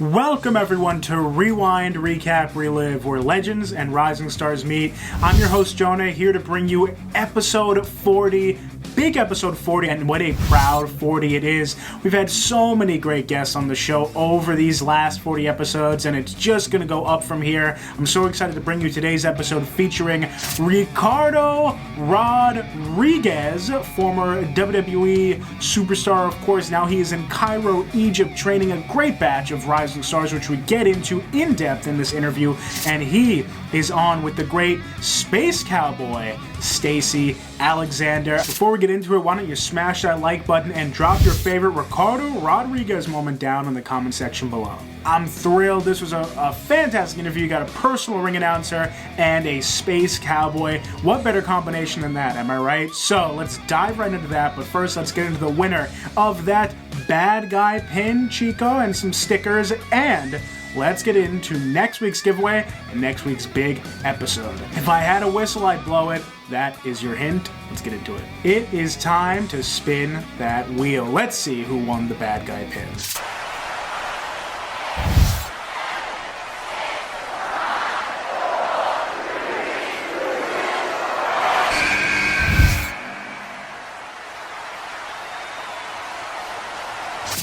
Welcome everyone to Rewind, Recap, Relive, where legends and rising stars meet. I'm your host Jonah, here to bring you episode 40, big episode 40, and what a proud 40 it is. We've had so many great guests on the show over these last 40 episodes, and it's just going to go up from here. I'm so excited to bring you today's episode featuring Ricardo Rodriguez, former WWE superstar, of course. Now he is in Cairo, Egypt, training a great batch of rising stars, which we get into in depth in this interview, and he is on with the great Space Cowboy, Stacee Alexander. Before we get into it, why don't you smash that like button and drop your favorite Ricardo Rodriguez moment down in the comment section below. I'm thrilled. This was a fantastic interview. You got a personal ring announcer and a Space Cowboy. What better combination than that, am I right? So let's dive right into that, but first let's get into the winner of that bad guy pin, Chico, and some stickers, and let's get into next week's giveaway and next week's big episode. If I had a whistle, I'd blow it. That is your hint. Let's get into it. It is time to spin that wheel. Let's see who won the bad guy pin.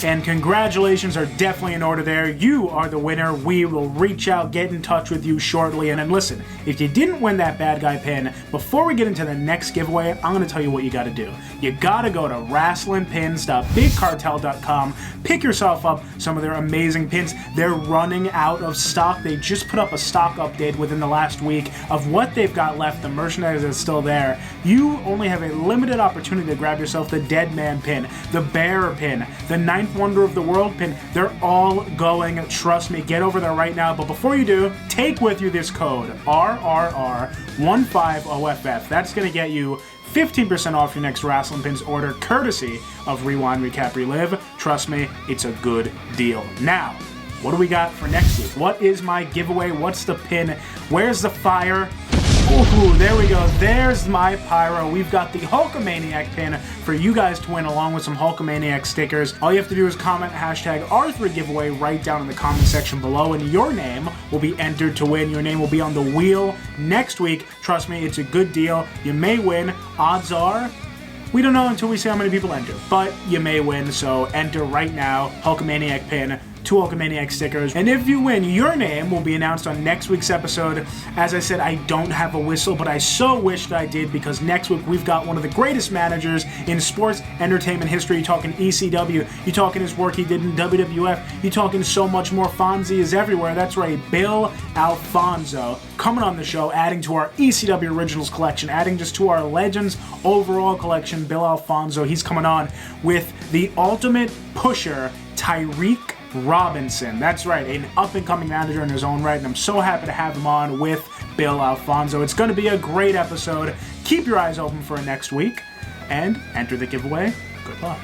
And congratulations are definitely in order there. You are the winner. We will reach out, get in touch with you shortly. And then listen, if you didn't win that bad guy pin, before we get into the next giveaway, I'm going to tell you what you got to do. You got to go to wrestlingpins.bigcartel.com, pick yourself up some of their amazing pins. They're running out of stock. They just put up a stock update within the last week of what they've got left. The merchandise is still there. You only have a limited opportunity to grab yourself the Dead Man pin, the Bear pin, the Ninth Wonder of the World pin. They're all going. Trust me, get over there right now. But before you do, take with you this code RRR150FF. That's going to get you 15% off your next Wrestling Pins order, courtesy of Rewind, Recap, Relive. Trust me, it's a good deal. Now, what do we got for next week? What is my giveaway? What's the pin? Where's the fire? Ooh, there we go. There's my pyro. We've got the Hulkamaniac pin for you guys to win, along with some Hulkamaniac stickers. All you have to do is comment hashtag R3 giveaway right down in the comment section below, and your name will be entered to win. Your name will be on the wheel next week. Trust me, it's a good deal. You may win. Odds are, we don't know until we see how many people enter, but you may win, so enter right now. Hulkamaniac pin, 2 Hulkamaniac stickers, and if you win, your name will be announced on next week's episode. As I said, I don't have a whistle, but I so wished I did, because next week we've got one of the greatest managers in sports entertainment history. You're talking ECW, you're talking his work he did in WWF, you're talking so much more. Fonzie is everywhere. That's right, Bill Alfonso coming on the show, adding to our ECW Originals collection, adding just to our Legends overall collection. Bill Alfonso, he's coming on with the ultimate pusher, Tyreek Robinson. That's right, an up-and-coming manager in his own right, and I'm so happy to have him on with Bill Alfonso. It's going to be a great episode. Keep your eyes open for next week, and enter the giveaway. Good luck.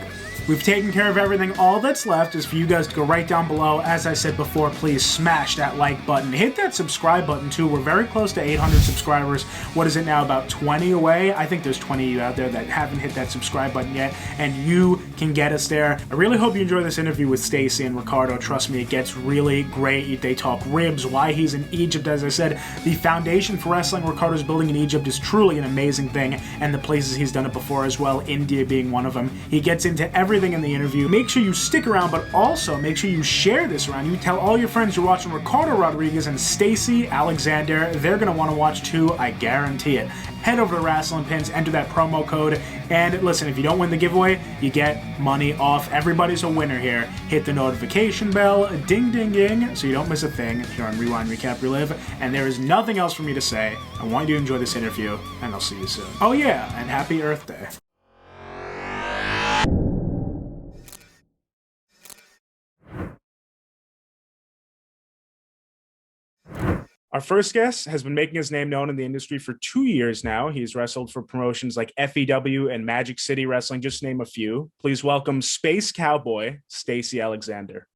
We've taken care of everything. All that's left is for you guys to go right down below. As I said before, please smash that like button. Hit that subscribe button too. We're very close to 800 subscribers. What is it now, about 20 away? I think there's 20 of you out there that haven't hit that subscribe button yet, and you can get us there. I really hope you enjoy this interview with Stacee and Ricardo. Trust me, it gets really great. They talk ribs, why he's in Egypt. As I said, the foundation for wrestling Ricardo's building in Egypt is truly an amazing thing, and the places he's done it before as well, India being one of them. He gets into everything in the interview. Make sure you stick around, but also make sure you share this around. You tell all your friends you're watching Ricardo Rodriguez and Stacee Alexander. They're going to want to watch too, I guarantee it. Head over to Wrestling Pins, enter that promo code, and listen, if you don't win the giveaway, you get money off. Everybody's a winner here. Hit the notification bell, ding ding ding, so you don't miss a thing here on Rewind, Recap, Relive. And there is nothing else for me to say. I want you to enjoy this interview, and I'll see you soon. Oh yeah, and happy Earth Day. Our first guest has been making his name known in the industry for 2 years now. He's wrestled for promotions like FEW and Magic City Wrestling, just to name a few. Please welcome Space Cowboy, Stacee Alexander.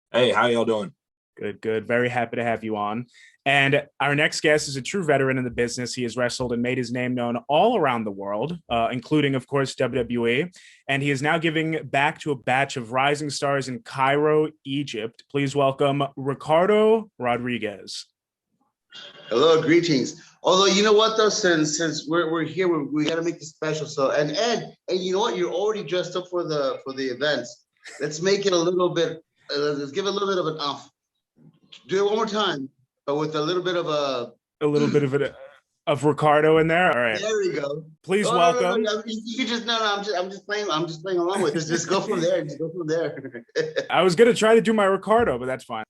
Hey, how y'all doing? Good, good. Very happy to have you on. And our next guest is a true veteran in the business. He has wrestled and made his name known all around the world, including, of course, WWE. And he is now giving back to a batch of rising stars in Cairo, Egypt. Please welcome Ricardo Rodriguez. Hello, greetings. Although you know what though, since we're here, we got to make this special. So and you know what, you're already dressed up for the events. Let's make it a little bit. Let's give it a little bit of an off. Do it one more time, but with a little bit of of Ricardo in there. All right. There we go. Please welcome. No. You can just no. I'm just playing. I'm just playing along with this. Just go from there. Just go from there. I was gonna try to do my Ricardo, but that's fine.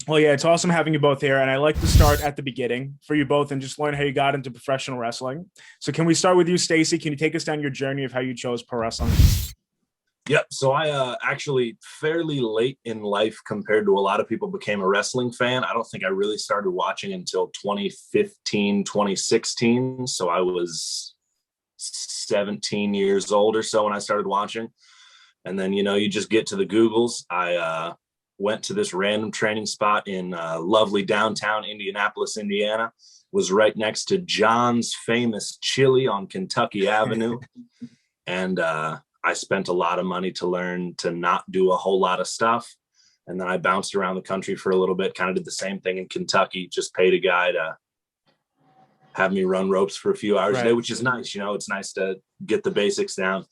Well, yeah, it's awesome having you both here, and I like to start at the beginning for you both and just learn how you got into professional wrestling. So, can we start with you, Stacee? Can you take us down your journey of how you chose pro wrestling? Yep. So I actually fairly late in life compared to a lot of people became a wrestling fan. I don't think I really started watching until 2015, 2016. So I was 17 years old or so when I started watching. And then, you just get to the Googles. I went to this random training spot in lovely downtown Indianapolis, Indiana. Was right next to John's famous chili on Kentucky Avenue. And I spent a lot of money to learn to not do a whole lot of stuff. And then I bounced around the country for a little bit, kind of did the same thing in Kentucky, just paid a guy to have me run ropes for a few hours a day, which is nice. It's nice to get the basics down.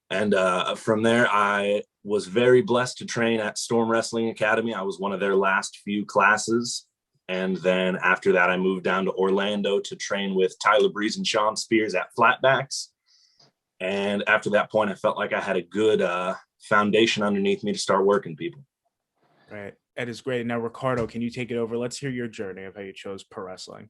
And from there, I was very blessed to train at Storm Wrestling Academy. I was one of their last few classes. And then after that, I moved down to Orlando to train with Tyler Breeze and Sean Spears at Flatbacks. And after that point, I felt like I had a good foundation underneath me to start working people. Right. That is great. Now, Ricardo, can you take it over? Let's hear your journey of how you chose pro wrestling.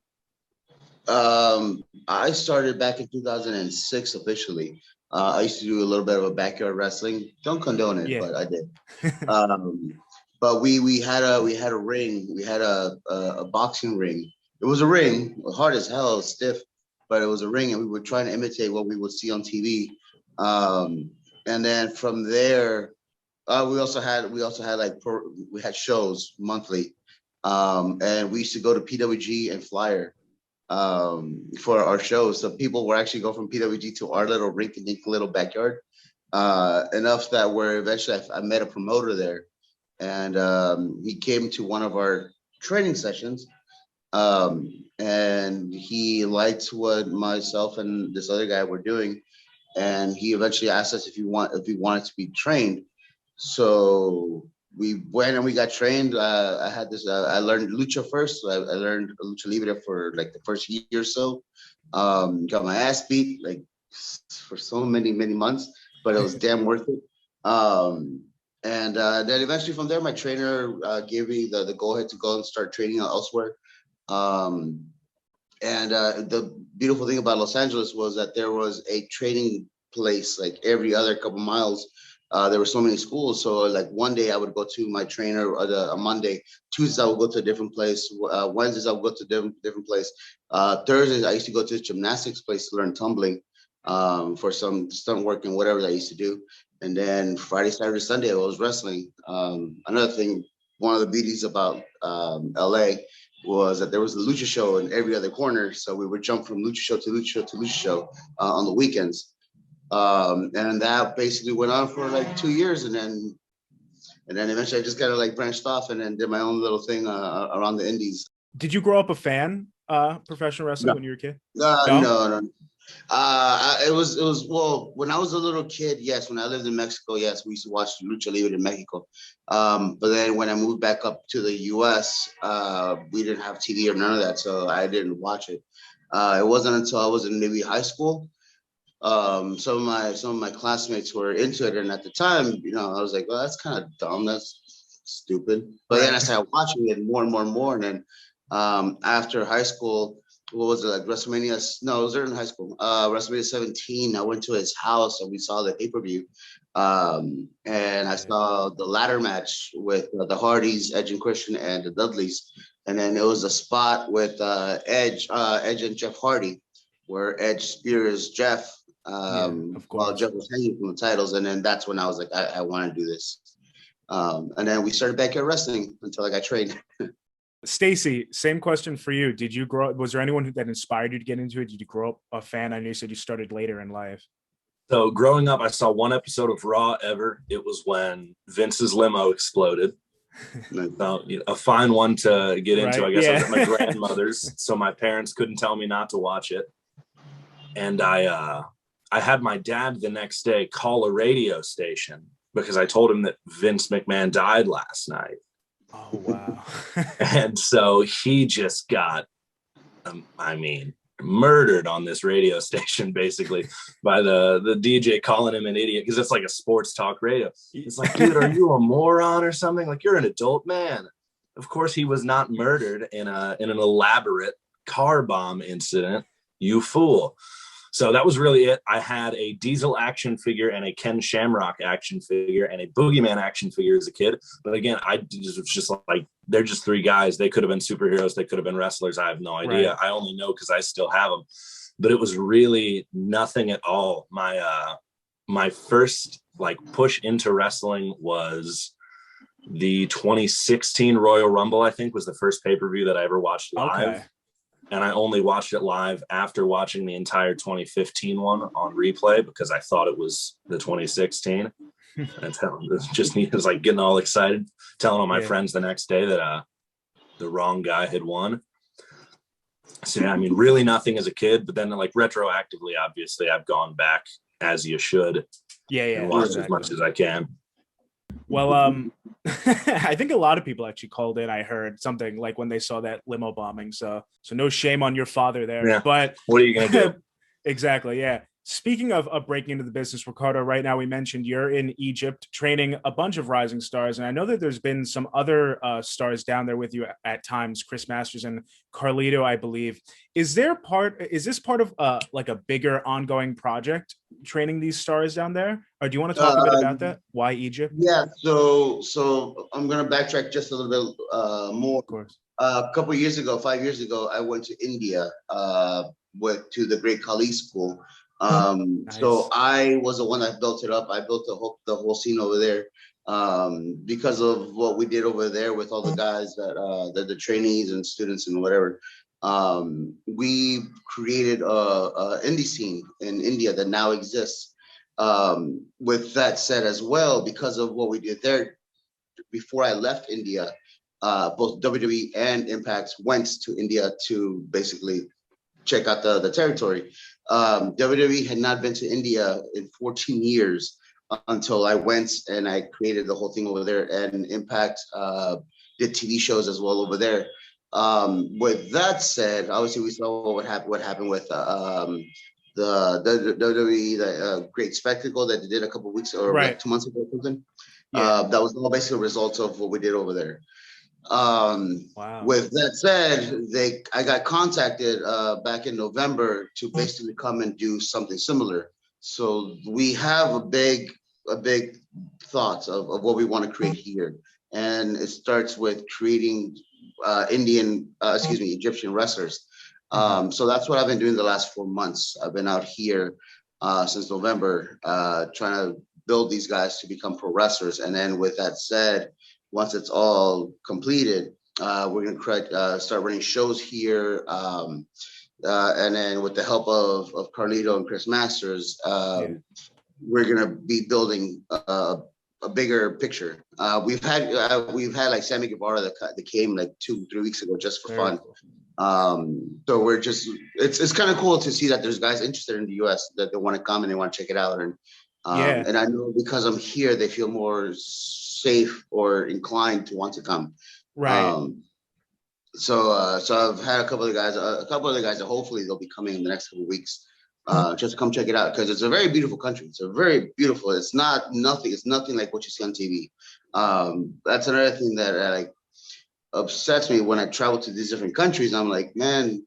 I started back in 2006 officially. I used to do a little bit of a backyard wrestling. Don't condone it, but I did. But we had a ring. We had a boxing ring. It was a ring, hard as hell, stiff. But it was a ring, and we were trying to imitate what we would see on TV. And then from there, we also had we had shows monthly, and we used to go to PWG and Flyer for our shows. So people were actually go from PWG to our little rink-a-dink little backyard. Enough that where eventually I met a promoter there, and he came to one of our training sessions. And he liked what myself and this other guy were doing, and he eventually asked us if we wanted to be trained. So we went and we got trained. I had this. I learned lucha first. So I learned lucha libre for like the first year or so. Got my ass beat like for so many months, but it was damn worth it. And then eventually from there, my trainer gave me the go ahead to go and start training elsewhere. The beautiful thing about Los Angeles was that there was a training place like every other couple miles. There were so many schools. So like one day I would go to my trainer a Monday. Tuesdays I would go to a different place. Wednesdays I would go to a different place. Thursdays I used to go to a gymnastics place to learn tumbling for some stunt work and whatever that I used to do. And then Friday, Saturday, Sunday I was wrestling. Another thing, one of the beauties about LA was that there was a lucha show in every other corner. So we would jump from lucha show to lucha show to lucha show on the weekends. And that basically went on for like 2 years. And then eventually I just kind of like branched off and then did my own little thing around the indies. Did you grow up a fan, professional wrestling when you were a kid? No. It was well, when I was a little kid, yes. When I lived in Mexico, yes, we used to watch Lucha Libre in Mexico. But then when I moved back up to the US, we didn't have TV or none of that, so I didn't watch it. It wasn't until I was in maybe high school. Some of my classmates were into it, and at the time, I was like, well, that's kind of dumb, that's stupid. But then I started watching it more and more and more, and then after high school, what was it, like WrestleMania? No, it was during high school. WrestleMania 17. I went to his house and we saw the pay-per-view. And I saw the ladder match with the Hardys, Edge and Christian, and the Dudleys. And then it was a spot with Edge and Jeff Hardy, where Edge spears Jeff while Jeff was hanging from the titles. And then that's when I was like, I want to do this. And then we started backyard wrestling until I got trained. Stacee, same question for you. Did you grow up, was there anyone that inspired you to get into it? Did you grow up a fan? I know you said you started later in life. So growing up, I saw one episode of Raw ever. It was when Vince's limo exploded. So, a fine one to get into. I guess I was at my grandmother's, so my parents couldn't tell me not to watch it. And I had my dad the next day call a radio station because I told him that Vince McMahon died last night. Oh, wow. And so he just got, murdered on this radio station, basically, by the DJ calling him an idiot because it's like a sports talk radio. It's like, dude, are you a moron or something? Like, you're an adult man. Of course, he was not murdered in an elaborate car bomb incident, you fool. So that was really it. I had a Diesel action figure and a Ken Shamrock action figure and a Boogeyman action figure as a kid. But again, was just like, they're just three guys. They could have been superheroes. They could have been wrestlers. I have no idea. Right. I only know because I still have them. But it was really nothing at all. My first push into wrestling was the 2016 Royal Rumble, I think, was the first pay-per-view that I ever watched live. Okay. And I only watched it live after watching the entire 2015 one on replay because I thought it was the 2016. And it was like getting all excited, telling all my friends the next day that the wrong guy had won. So yeah, really nothing as a kid, but then retroactively, obviously, I've gone back as you should. And watched as much as I can. Well, I think a lot of people actually called in. I heard something like when they saw that limo bombing. So no shame on your father there. Yeah. But what are you going to do? Exactly. Yeah. Speaking of breaking into the business, Ricardo, right now we mentioned you're in Egypt training a bunch of rising stars. And I know that there's been some other stars down there with you at times, Chris Masters and Carlito, I believe. Is this part of a bigger ongoing project, training these stars down there? Or do you want to talk a bit about that? Why Egypt? Yeah, so I'm going to backtrack just a little bit more. Of course. A couple of years ago, 5 years ago, I went to India to the Great Kali School. Nice. So I was the one that built it up. I built the whole scene over there because of what we did over there with all the guys that the trainees and students and whatever. We created a indie scene in India that now exists. With that said as well, because of what we did there, before I left India, both WWE and Impact went to India to basically check out the territory. WWE had not been to India in 14 years until I went and I created the whole thing over there, and Impact did TV shows as well over there. With that said, obviously we saw what happened with the WWE, the Great Spectacle that they did a couple of weeks or 2 months ago or something. Yeah. That was all basically a result of what we did over there. Wow. With that said, I got contacted back in November to basically come and do something similar. So we have a big thoughts of what we want to create here, and it starts with creating Egyptian wrestlers. So that's what I've been doing the last 4 months. I've been out here since November trying to build these guys to become pro wrestlers. And then with that said, once it's all completed, we're going to start running shows here. And then with the help of Carlito and Chris Masters, we're going to be building a bigger picture. We've had like Sammy Guevara that came like 2-3 weeks ago just for fun. So we're just, it's kind of cool to see that there's guys interested in the US that they want to come and they want to check it out. And and I know because I'm here, they feel more safe or inclined to want to come. Right. So I've had a couple of guys that hopefully they'll be coming in the next couple of weeks just to come check it out, because it's a very beautiful country. It's nothing like what you see on TV. That's another thing that upsets me when I travel to these different countries. I'm like, man,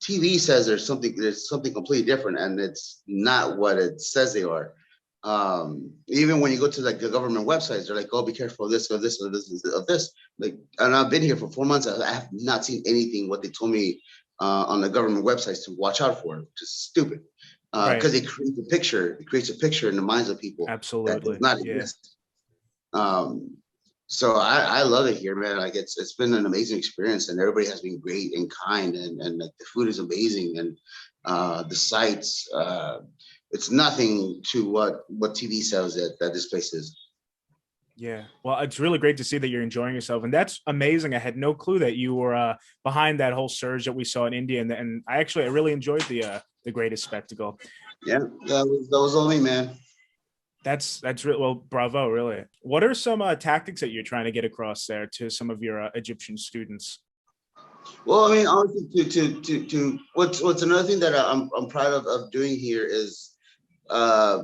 TV says there's something completely different, and it's not what it says they are. Even when you go to like the government websites, they're like, oh, be careful of this or this or this of this. Like, and I've been here for 4 months. I have not seen anything what they told me on the government websites to watch out for, which is stupid. Because it creates a picture in the minds of people. Absolutely. That does not exist. So I love it here, man. Like it's been an amazing experience, and everybody has been great and kind, and like the food is amazing, and the sites. It's nothing to what TV says that this place is. Yeah. Well, it's really great to see that you're enjoying yourself. And that's amazing. I had no clue that you were behind that whole surge that we saw in India. And I really enjoyed the greatest spectacle. Yeah, that was all me, man. That's really well, bravo, really. What are some tactics that you're trying to get across there to some of your Egyptian students? Well, I mean, honestly, to what's another thing that I'm proud of doing here is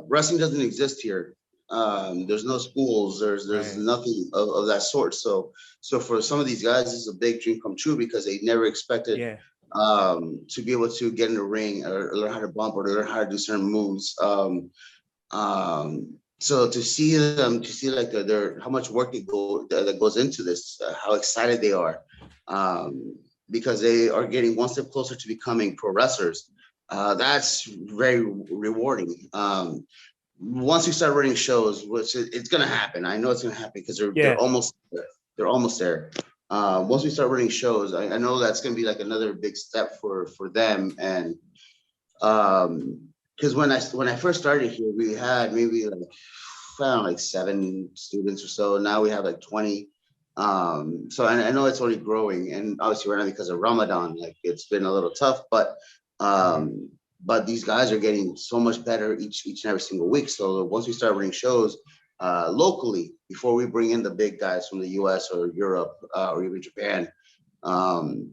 wrestling doesn't exist here. There's no schools. There's Right. nothing of that sort. So for some of these guys, it's a big dream come true because they never expected Yeah. to be able to get in the ring or learn how to bump or learn how to do certain moves. So to see them, to see like their how much work that goes into this, how excited they are, because they are getting one step closer to becoming pro wrestlers. That's very rewarding. Once we start running shows, which it's gonna happen. I know it's gonna happen because they're almost there. They're almost there. Once we start running shows, I know that's gonna be like another big step for them. And because when I first started here, we had maybe like I don't know, like 7 students or so. Now we have like 20. So I know it's only growing, and obviously right now because of Ramadan, like it's been a little tough, but these guys are getting so much better each and every single week. So once we start running shows locally, before we bring in the big guys from the US or Europe or even Japan, um,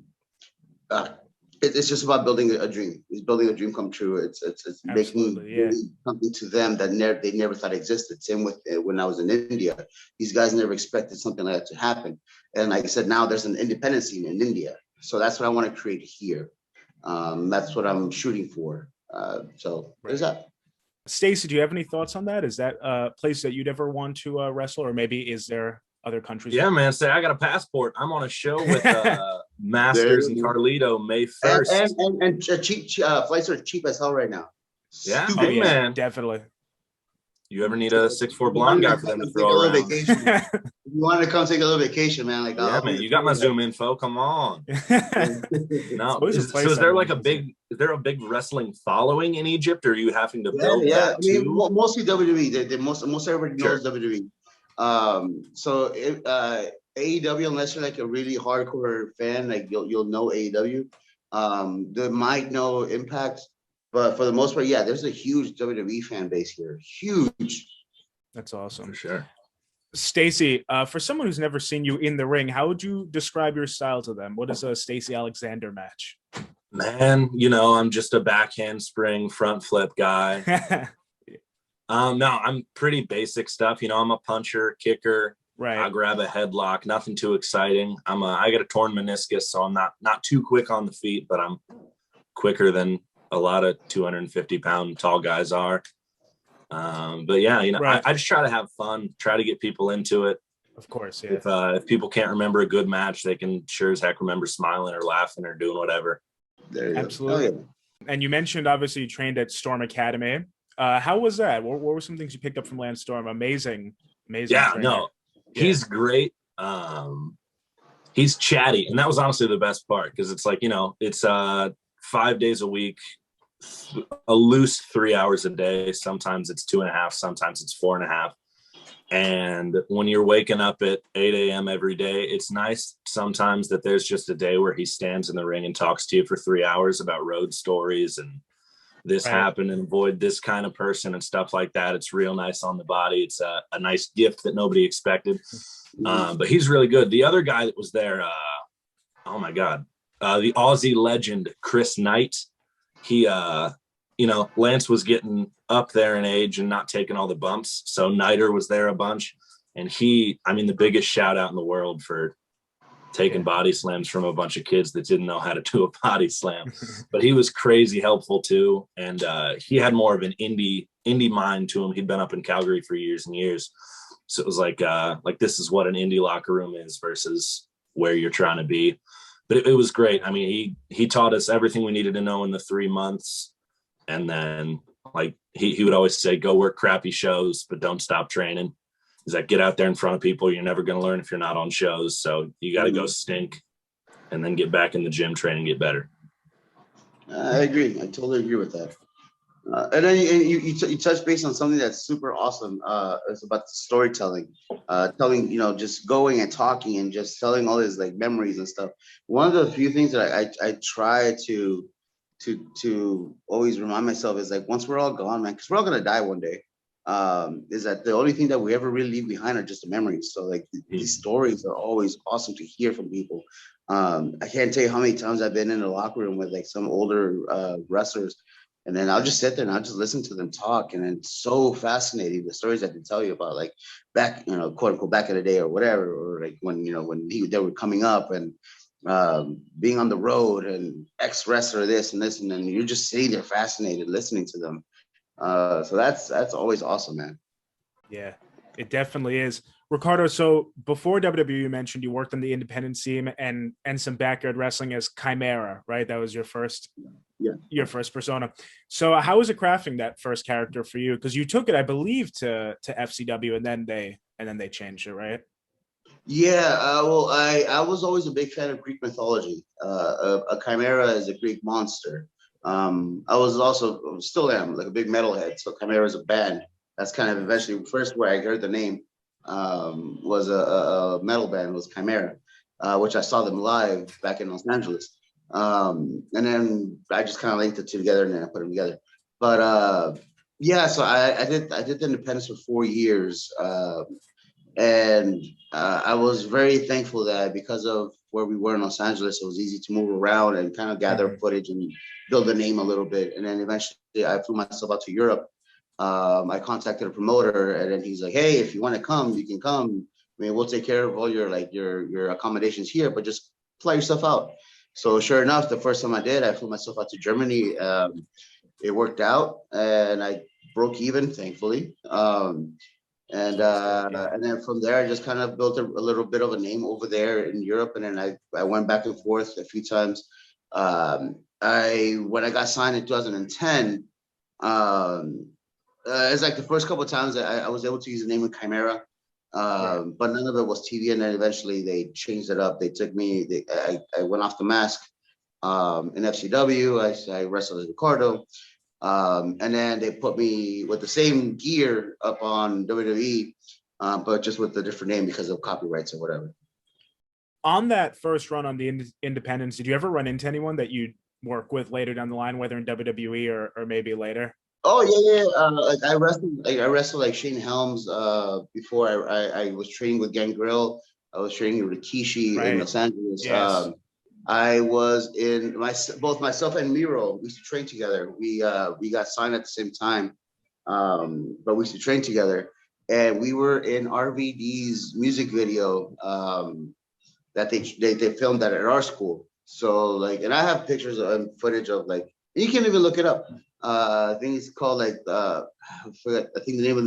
uh, it's just about building a dream. It's building a dream come true. It's making something to them that they never thought existed. Same with when I was in India. These guys never expected something like that to happen. And like I said, now there's an independent scene in India. So that's what I want to create here. That's what I'm shooting for. So there's that. Stacey, do you have any thoughts on that? Is that a place that you'd ever want to wrestle, or maybe is there other countries? Yeah, man. Say I got a passport. I'm on a show with Masters and Carlito May 1st. And cheap flights are cheap as hell right now. Yeah, hey, man, definitely. You ever need a 6'4" blonde guy for them to throw around? Vacation. You wanted to come take a little vacation, man. Like, yeah, man, you got my Zoom info. Come on. No, so is there like a big wrestling following in Egypt, or are you having to build that too? I mean, mostly WWE. Most everybody knows WWE. So AEW, unless you're like a really hardcore fan, like you'll know AEW. They might know Impact. But for the most part, yeah, there's a huge WWE fan base here. Huge. That's awesome. For sure. Stacey, for someone who's never seen you in the ring, how would you describe your style to them? What is a Stacey Alexander match? Man, I'm just a backhand spring front flip guy. No, I'm pretty basic stuff. I'm a puncher, kicker. Right. I'll grab a headlock. Nothing too exciting. I got a torn meniscus, so I'm not too quick on the feet, but I'm quicker than a lot of 250-pound tall guys are. But yeah, right. I just try to have fun, try to get people into it. Of course, yeah. If people can't remember a good match, they can sure as heck remember smiling or laughing or doing whatever. Absolutely. And you mentioned obviously you trained at Storm Academy. How was that? What were some things you picked up from Lance Storm? Amazing. Yeah, trainer. No, he's great. He's chatty, and that was honestly the best part because it's like it's 5 days a week, a loose 3 hours a day. Sometimes it's 2.5, sometimes it's 4.5. And when you're waking up at 8 a.m. every day, it's nice sometimes that there's just a day where he stands in the ring and talks to you for 3 hours about road stories and this happened and avoid this kind of person and stuff like that. It's real nice on the body. It's a nice gift that nobody expected. But he's really good. The other guy that was there, oh my God, the Aussie legend, Chris Knight. He, Lance was getting up there in age and not taking all the bumps. So Nighter was there a bunch. And the biggest shout out in the world for taking body slams from a bunch of kids that didn't know how to do a body slam. But he was crazy helpful too. And he had more of an indie mind to him. He'd been up in Calgary for years and years. So it was like this is what an indie locker room is versus where you're trying to be. But it was great. I mean, he taught us everything we needed to know in the 3 months. And then like he would always say, go work crappy shows, but don't stop training. is that get out there in front of people. You're never going to learn if you're not on shows. So you got to go stink and then get back in the gym, train, and get better. I agree. I totally agree with that. And then you touch base on something that's super awesome. It's about the storytelling, telling, just going and talking and just telling all his like memories and stuff. One of the few things that I try to always remind myself is like, once we're all gone, man, because we're all gonna die one day. Is that the only thing that we ever really leave behind are just the memories. So like these stories are always awesome to hear from people. I can't tell you how many times I've been in the locker room with like some older wrestlers. And then I'll just sit there and I'll just listen to them talk. And it's so fascinating, the stories I can tell you about, like back, quote unquote, back in the day or whatever, or like when they were coming up and being on the road and ex-wrestler this and this, and then you're just sitting there fascinated listening to them. So that's always awesome, man. Yeah, it definitely is. Ricardo, so before WWE, you mentioned you worked on the independent scene and some backyard wrestling as Chimera, right? That was your first persona. So how was it crafting that first character for you? Because you took it, I believe, to FCW and then they changed it, right? Yeah, well, I was always a big fan of Greek mythology. A chimera is a Greek monster. I was also, still am, like a big metalhead. So Chimera is a band. That's kind of eventually first where I heard the name. Was a metal band, was Chimera, which I saw them live back in Los Angeles. And then I just kind of linked the two together and then I put them together. But yeah, so I did the independence for 4 years. And I was very thankful that because of where we were in Los Angeles, it was easy to move around and kind of gather footage and build a name a little bit. And then eventually I flew myself out to Europe. I contacted a promoter and then he's like, hey, if you want to come, you can come. I mean, we'll take care of all your accommodations here, but just fly yourself out. So sure enough, the first time I did, I flew myself out to Germany. It worked out and I broke even, thankfully. And then from there, I just kind of built a little bit of a name over there in Europe. And then I went back and forth a few times. When I got signed in 2010, it's like the first couple of times I was able to use the name of Chimera, but none of it was TV. And then eventually they changed it up. They took me, I went off the mask in FCW. I wrestled as Ricardo. And then they put me with the same gear up on WWE, but just with a different name because of copyrights or whatever. On that first run on the independence, did you ever run into anyone that you'd work with later down the line, whether in WWE or maybe later? Oh yeah. Like I wrestled like Shane Helms before I was training with Gangrel. I was training with Rikishi in Los Angeles. Yes. I was in both myself and Miro. We used to train together. We got signed at the same time, but we used to train together. And we were in RVD's music video that they filmed that at our school. So like, and I have pictures and footage of like, you can even look it up. I think it's called like I forget. I think the name of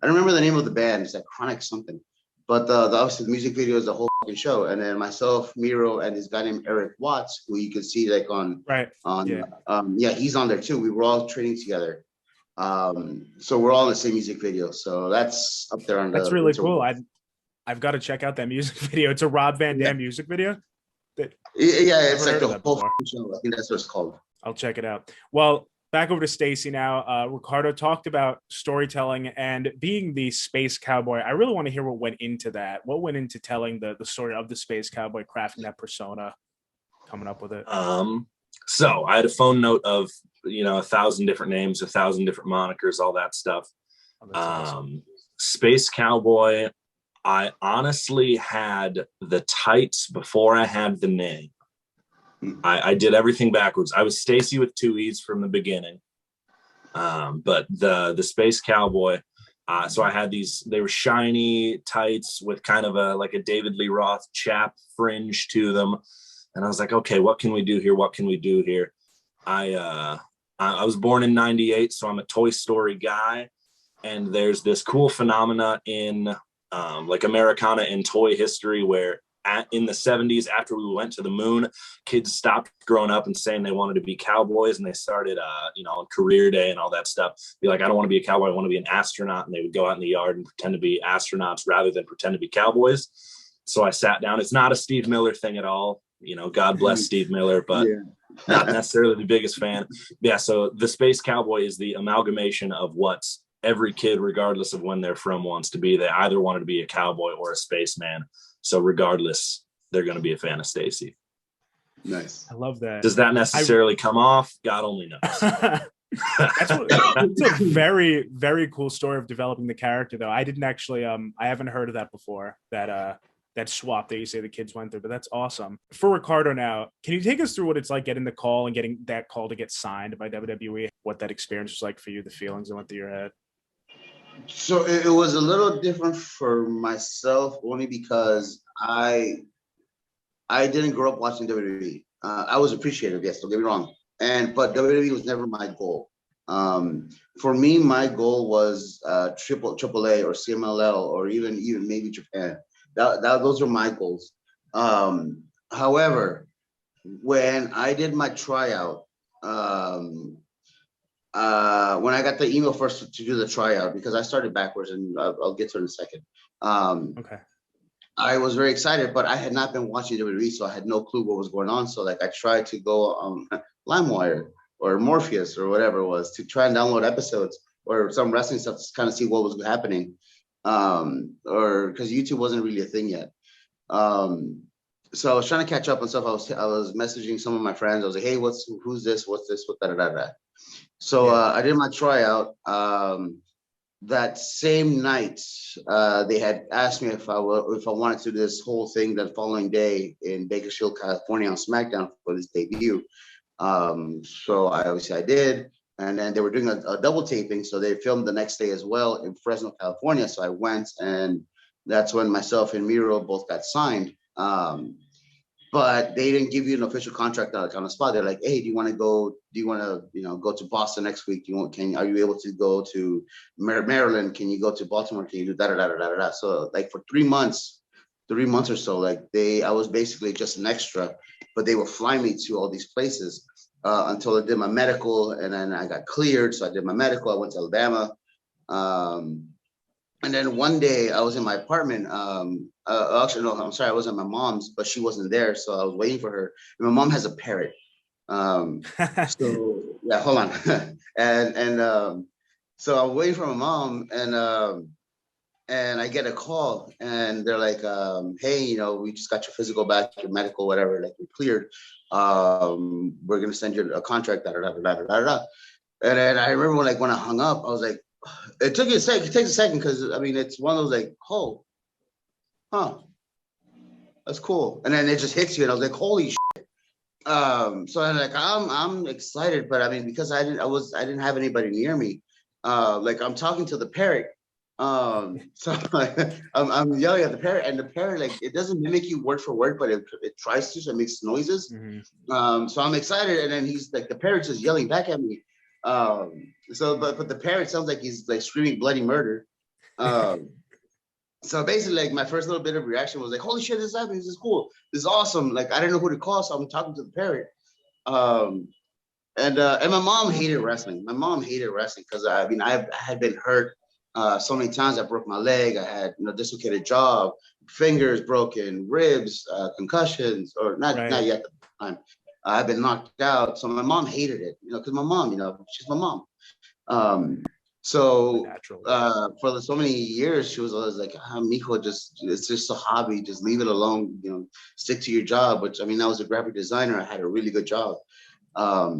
I don't remember the name of the band. It's like Chronic something. But the obviously the music video is the whole fucking show. And then myself, Miro, and this guy named Eric Watts, who you can see like he's on there too. We were all training together. So we're all in the same music video. So that's up there on That's really cool. I've got to check out that music video. It's a Rob Van Dam music video. It's like the whole show. I think that's what it's called. I'll check it out. Well, back over to Stacee now. Ricardo talked about storytelling and being the Space Cowboy. I really want to hear what went into that. What went into telling the story of the Space Cowboy, crafting that persona, coming up with it? So I had a phone note of 1,000 different names, 1,000 different monikers, all that stuff. Awesome. Space Cowboy. I honestly had the tights before I had the name. I did everything backwards. I was Stacee with 2 E's from the beginning. But the Space Cowboy, so I had they were shiny tights with kind of a David Lee Roth chap fringe to them. And I was like, okay, what can we do here? What can we do here? I was born in 98, so I'm a Toy Story guy. And there's this cool phenomena in like Americana and toy history where in the 70s, after we went to the moon, kids stopped growing up and saying they wanted to be cowboys, and they started, on career day and all that stuff, be like, I don't want to be a cowboy, I want to be an astronaut. And they would go out in the yard and pretend to be astronauts rather than pretend to be cowboys. So I sat down. It's not a Steve Miller thing at all. God bless Steve Miller, but not necessarily the biggest fan. Yeah, so the Space Cowboy is the amalgamation of what's every kid, regardless of when they're from, wants to be. They either wanted to be a cowboy or a spaceman. So regardless, they're going to be a fan of Stacee. Nice. I love that. Does that necessarily come off? God only knows. It's a very, very cool story of developing the character, though. I didn't actually, I haven't heard of that before, that swap that you say the kids went through, but that's awesome. For Ricardo now, can you take us through what it's like getting the call and getting that call to get signed by WWE? What that experience was like for you, the feelings that went through your head? So it was a little different for myself, only because I didn't grow up watching WWE. I was appreciative, yes, don't get me wrong. But WWE was never my goal. For me, my goal was AAA or CMLL or even maybe Japan. Those are my goals. However, when I did my tryout, when I got the email first to do the tryout, because I started backwards, and I'll get to it in a second. Okay. I was very excited, but I had not been watching WWE, so I had no clue what was going on. So I tried to go on LimeWire or Morpheus or whatever it was to try and download episodes or some wrestling stuff to kind of see what was happening. Or because YouTube wasn't really a thing yet. So I was trying to catch up on stuff. I was messaging some of my friends. I was like, hey, who's this? What's this? What da. So I did my tryout. That same night, they had asked me if I wanted to do this whole thing that following day in Bakersfield, California on SmackDown for this debut. So I did. And then they were doing a double taping. So they filmed the next day as well in Fresno, California. So I went, and that's when myself and Miro both got signed. But they didn't give you an official contract on the spot. They're like, hey, do you want to go to Boston next week? Are you able to go to Maryland? Can you go to Baltimore? Can you do da. So like for 3 months or so, I was basically just an extra, but they would fly me to all these places. Until I did my medical, and then I got cleared. So I did my medical. I went to Alabama. And then one day I was in my apartment. Actually, no, I'm sorry. I was at my mom's, but she wasn't there. So I was waiting for her. And my mom has a parrot. So yeah, hold on. So I'm waiting for my mom, and I get a call, and they're like, hey, we just got your physical back, your medical, whatever, you're cleared. We're gonna send you a contract, da. And then I remember when I hung up, I was like, it takes a second, because it's one of those oh, huh, that's cool. And then it just hits you, and I was like, holy shit. So I'm excited, but because I didn't have anybody near me. I'm talking to the parrot. So I'm yelling at the parrot, and the parrot, it doesn't mimic you word for word, but it tries to, so it makes noises. Mm-hmm. So I'm excited, and then he's the parrot's just yelling back at me. But the parrot sounds like he's screaming bloody murder. So basically, my first little bit of reaction was holy shit, this is happening. This is cool. This is awesome. I didn't know who to call, so I'm talking to the parrot. And my mom hated wrestling. My mom hated wrestling because I had been hurt so many times. I broke my leg. I had dislocated jaw, fingers broken, ribs, concussions, or not yet at the time. I've been knocked out. So my mom hated it, because my mom, she's my mom. So for so many years, she was always like, Mijo, it's just a hobby. Just leave it alone. Stick to your job. Which I was a graphic designer. I had a really good job. But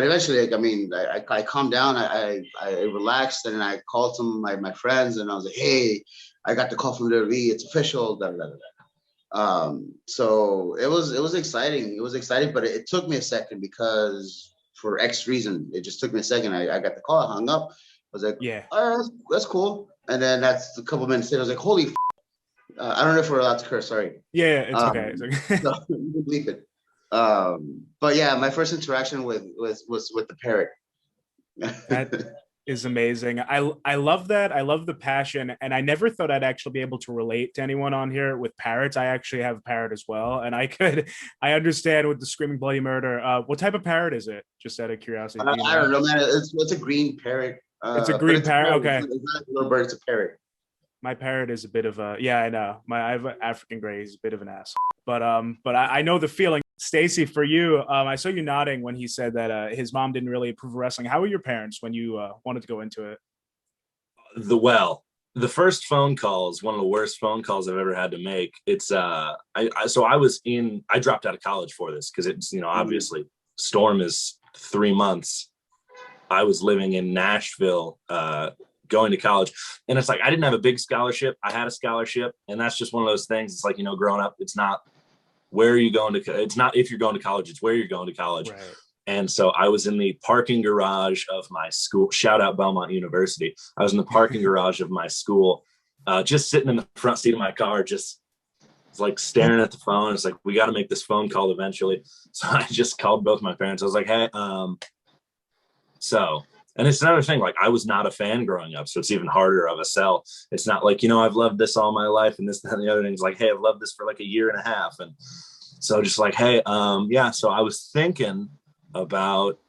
eventually, I calmed down. I relaxed, and I called some of my friends, and I was like, hey, I got the call from WWE. It's official. So it was exciting. It was exciting, but it took me a second because for X reason, it just took me a second. I got the call, I hung up. I was like, yeah, all right, that's cool. And then that's a couple minutes later, I was like, holy I don't know if we're allowed to curse, sorry. Yeah, it's okay. It's okay. So you can bleep it. But yeah, my first interaction was with the parrot. is amazing. I love that. I love the passion, and I never thought I'd actually be able to relate to anyone on here with parrots. I actually have a parrot as well, and I understand with the screaming bloody murder. What type of parrot is it? Just out of curiosity. I don't know, man. It's a green parrot. It's a But green it's a parrot. parrot. Okay. It's not a little bird. It's a parrot. My parrot is a bit of a, yeah, I know. I have an African gray. He's a bit of an ass. But I know the feeling. Stacee, for you, I saw you nodding when he said that his mom didn't really approve of wrestling. How were your parents when you wanted to go into it? The first phone call is one of the worst phone calls I've ever had to make. It's I dropped out of college for this because it's, obviously Storm is 3 months. I was living in Nashville, going to college, and it's like I didn't have a big scholarship. I had a scholarship, and that's just one of those things. It's like, growing up, it's not where are you going to, it's not if you're going to college, it's where you're going to college. Right. And so I was in the parking garage of my school. Shout out Belmont University. I was in the parking garage of my school, just sitting in the front seat of my car, just like staring at the phone. It's like, we got to make this phone call eventually. So I just called both my parents. I was like, hey, and it's another thing, like I was not a fan growing up, so it's even harder of a sell. It's not like, I've loved this all my life and this, that, and the other things. Like, hey, I've loved this for like a year and a half. And so just like, hey, yeah. So I was thinking about,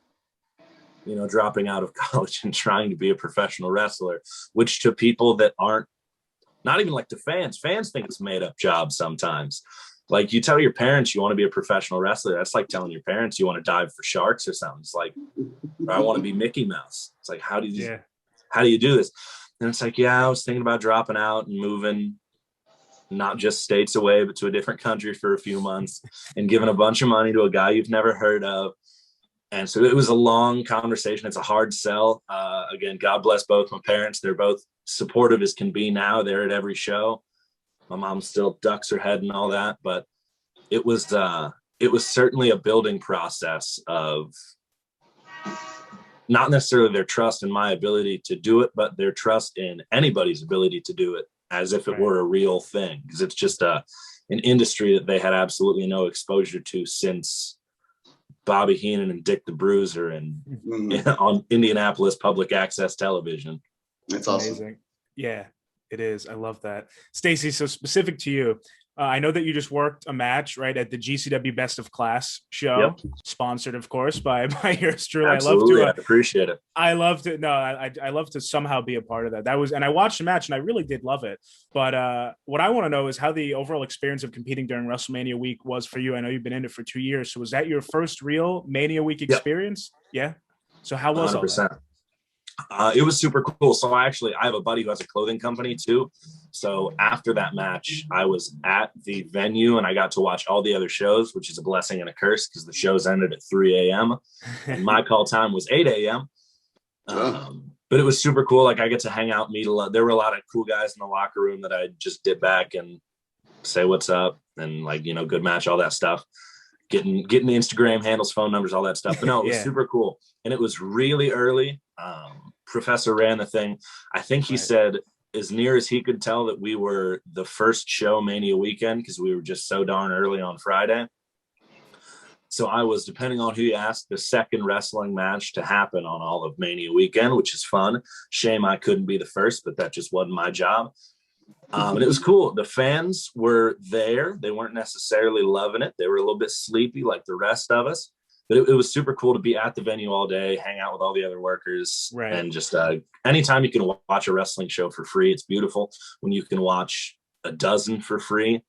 dropping out of college and trying to be a professional wrestler, which to people that aren't, not even like to fans think it's a made up job sometimes. Like you tell your parents you want to be a professional wrestler. That's like telling your parents you want to dive for sharks or something. It's like, I want to be Mickey Mouse. It's like, how do you do this? And it's like, yeah, I was thinking about dropping out and moving, not just states away, but to a different country for a few months and giving a bunch of money to a guy you've never heard of. And so it was a long conversation. It's a hard sell. Again, God bless both my parents. They're both supportive as can be now. They're at every show. My mom still ducks her head and all that, but it was certainly a building process of not necessarily their trust in my ability to do it, but their trust in anybody's ability to do it as if it were a real thing. Because it's just an industry that they had absolutely no exposure to since Bobby Heenan and Dick the Bruiser and on Indianapolis public access television. That's awesome. Amazing. Yeah. It is. I love that. Stacee, so specific to you, I know that you just worked a match, right, at the GCW Best of Class show, sponsored, of course, by yours truly. Absolutely. I appreciate it. I love to somehow be a part of that. And I watched the match and I really did love it. But what I want to know is how the overall experience of competing during WrestleMania week was for you. I know you've been in it for 2 years. So was that your first real Mania week experience? Yeah. So how was 100%. All that? It was super cool. So I have a buddy who has a clothing company too. So after that match, I was at the venue and I got to watch all the other shows, which is a blessing and a curse because the shows ended at 3 a.m. and my call time was 8 a.m. But it was super cool. Like I get to hang out, meet a lot. There were a lot of cool guys in the locker room that I just did back and say what's up and like, good match, all that stuff. Getting the Instagram handles, phone numbers, all that stuff. But no, it was super cool. And it was really early. Professor ran the thing. I think he said as near as he could tell that we were the first show Mania weekend because we were just so darn early on Friday. So I was, depending on who you asked, the second wrestling match to happen on all of Mania weekend, which is fun. Shame I couldn't be the first, but that just wasn't my job. And it was cool. The fans were there. They weren't necessarily loving it. They were a little bit sleepy like the rest of us. But it was super cool to be at the venue all day, hang out with all the other workers, and just anytime you can watch a wrestling show for free, it's beautiful. When you can watch a dozen for free,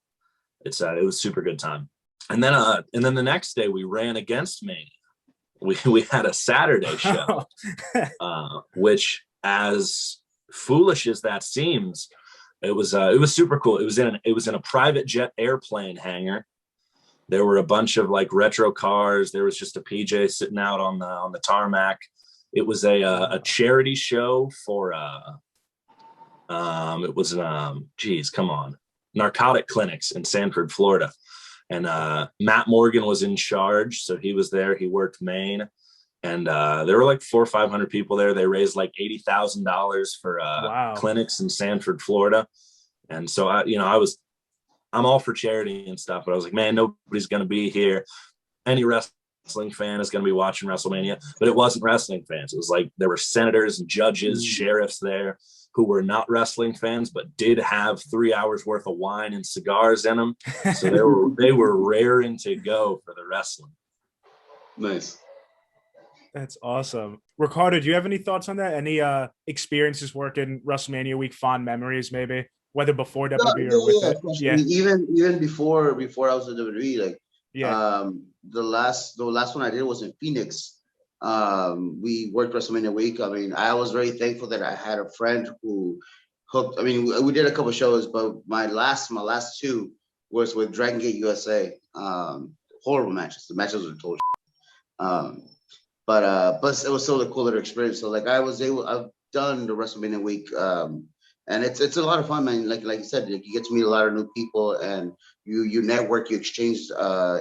it was super good time. And then the next day we ran against Mania. We had a Saturday show, which, as foolish as that seems, it was super cool. It was in a private jet airplane hangar. There were a bunch of like retro cars. There was just a PJ sitting out on the tarmac. It was a charity show for narcotic clinics in Sanford, Florida. And Matt Morgan was in charge, so he was there. He worked Maine, and there were like 400 or 500 people there. They raised like $80,000 for clinics in Sanford, Florida. And so I'm all for charity and stuff, but I was like, man, nobody's going to be here. Any wrestling wrestling fan is going to be watching WrestleMania, but it wasn't wrestling fans. It was like there were senators and judges, sheriffs there who were not wrestling fans, but did have 3 hours worth of wine and cigars in them. So they were raring to go for the wrestling. Nice. That's awesome. Ricardo, do you have any thoughts on that? Any experiences working WrestleMania week, fond memories maybe, whether before WWE or with it? Yeah. Even before I was in WWE, like the last one I did was in Phoenix. We worked WrestleMania week. I mean, I was very thankful that I had a friend who hooked. I mean, we did a couple shows, but my last two was with Dragon Gate USA. Horrible matches. The matches were total. But it was still a cool little experience. So like I've done the WrestleMania week, and it's a lot of fun, man. Like you said, you get to meet a lot of new people, and you network, you exchange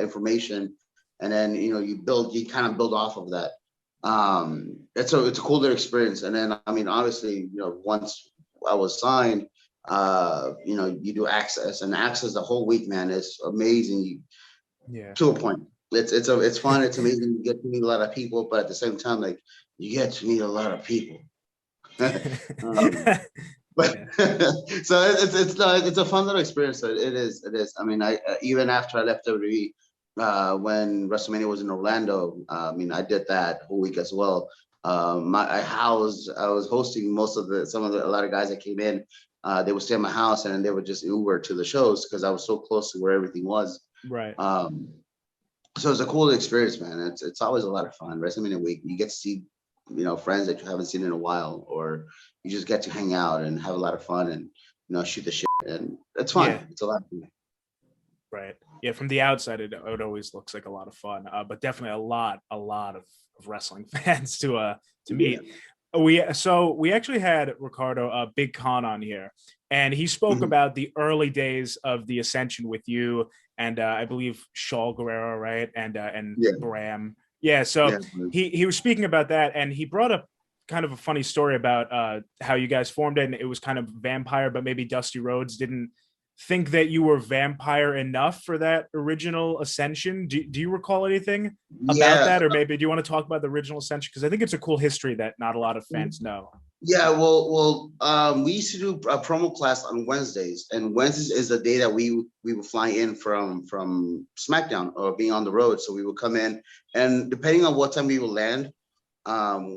information, and then you kind of build off of that. It's a cool little experience. And then I mean, obviously, once I was signed, you do access, and access the whole week, man. It's amazing. To a point. It's fun. It's amazing. You get to meet a lot of people, but at the same time, like you get to meet a lot of people. But so it's a fun little experience. So it is. I mean, I even after I left WWE, when WrestleMania was in Orlando, I mean, I did that whole week as well. I was hosting a lot of guys that came in. They would stay at my house, and then they would just Uber to the shows because I was so close to where everything was. Right. So it's a cool experience, man. It's always a lot of fun. WrestleMania week, you get to see, friends that you haven't seen in a while, or you just get to hang out and have a lot of fun and shoot the shit, and it's fun. Yeah. It's a lot of fun. Right. Yeah. From the outside, it always looks like a lot of fun, but definitely a lot of wrestling fans to meet. Yeah. We actually had Ricardo Big Con on here, and he spoke about the early days of the Ascension with you and I believe Shaul Guerrero, right? And Bram. Yeah. So he was speaking about that, and he brought up kind of a funny story about how you guys formed it, and it was kind of vampire, but maybe Dusty Rhodes didn't think that you were vampire enough for that original Ascension. Do you recall anything about that, or maybe do you want to talk about the original Ascension, because I think it's a cool history that not a lot of fans know. Yeah, well, we used to do a promo class on Wednesdays, and Wednesdays is the day that we would fly in from SmackDown or being on the road. So we would come in, and depending on what time we would land,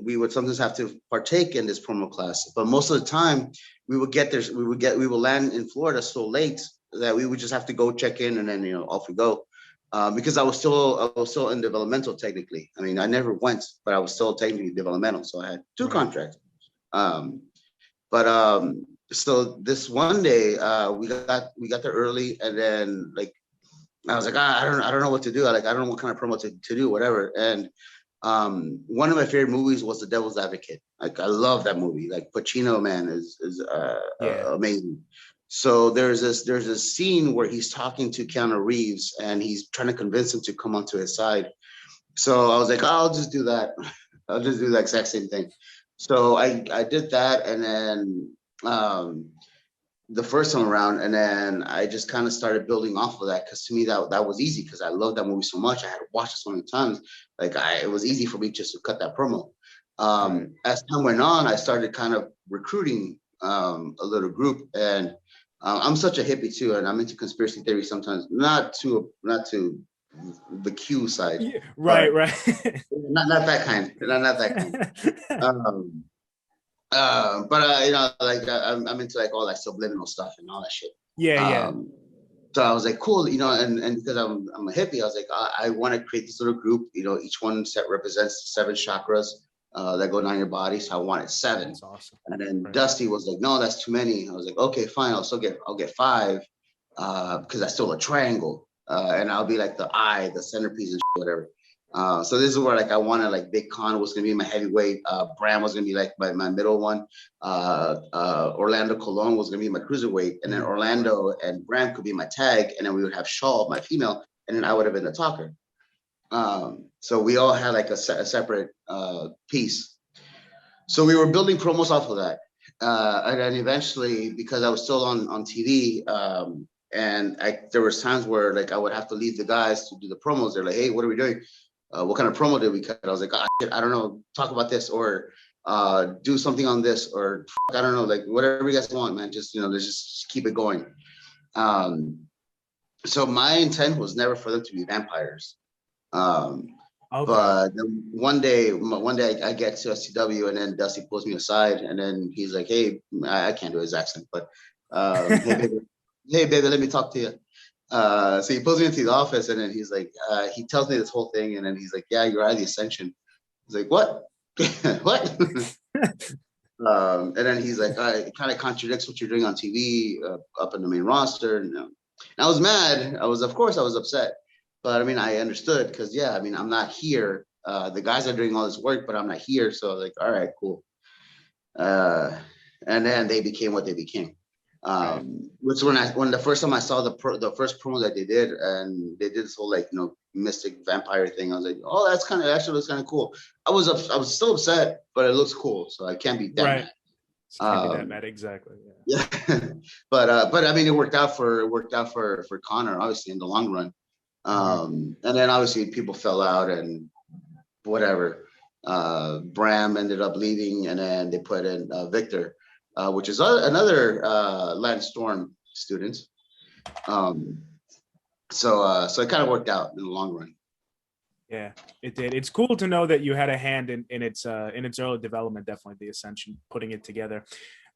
we would sometimes have to partake in this promo class. But most of the time, we would land in Florida so late that we would just have to go check in, and then off we go. Because I was still in developmental technically. I mean, I never went, but I was still technically developmental, so I had two contracts. So this one day we got there early, and then like I was like, I don't know what to do. I don't know what kind of promo to do, whatever. And one of my favorite movies was The Devil's Advocate. Like I love that movie. Like Pacino, man, is amazing. So there's this scene where he's talking to Keanu Reeves, and he's trying to convince him to come onto his side. So I was like, I'll just do that. I'll just do the exact same thing. So I did that, and then the first time around, and then I just kind of started building off of that, because to me that was easy, because I loved that movie so much. I had watched it so many times. Like it was easy for me just to cut that promo. As time went on, I started kind of recruiting a little group, and I'm such a hippie too, and I'm into conspiracy theory sometimes. Not to the Q side, right. Not that kind. Not that kind. But I'm into like all that subliminal stuff and all that shit. Yeah. So I was like, cool, and because I'm a hippie, I was like, I want to create this little group. Each one set represents 7 chakras that go down your body. So I wanted 7. That's awesome. And then Dusty was like, no, that's too many. I was like, okay, fine. I'll get 5 because that's still a triangle. And I'll be like the eye, the centerpiece, and whatever. So this is where like I wanted, like Big Con was gonna be my heavyweight. Bram was gonna be like my middle one. Orlando Colon was gonna be my cruiserweight, and then Orlando and Bram could be my tag, and then we would have Shaul, my female, and then I would have been the talker. So we all had like a separate piece. So we were building promos off of that, and then eventually, because I was still on TV. And there was times where like I would have to leave the guys to do the promos. They're like, hey, what are we doing? what kind of promo did we cut? I was like, oh, shit, I don't know, talk about this, or do something on this, or I don't know, like whatever you guys want, man. Just, let's just keep it going. So my intent was never for them to be vampires. Okay. But then one day I get to SCW, and then Dusty pulls me aside, and then he's like, "Hey, I can't do his accent, but hey baby, let me talk to you." So he pulls me into the office, and then he's like, he tells me this whole thing, and then he's like, "Yeah, you're out of the Ascension." He's like, "What? What?" And then he's like, "It kind of contradicts what you're doing on TV, up in the main roster." And I was mad. Of course, I was upset. But I mean, I understood because, yeah, I mean, I'm not here. The guys are doing all this work, but I'm not here. So I was like, all right, cool. And then they became what they became. Which when the first time I saw the first promo that they did, and they did this whole like mystic vampire thing, I was like, oh, that's actually looks kind of cool. I was still upset, but it looks cool, so I can't be that mad. Can't be that mad, exactly. Yeah. But I mean, it worked out for Connor, obviously, in the long run. And then obviously people fell out and whatever. Bram ended up leaving, and then they put in Victor, which is another Lance Storm student. So it kind of worked out in the long run. Yeah, it did. It's cool to know that you had a hand in its early development. Definitely the Ascension, putting it together.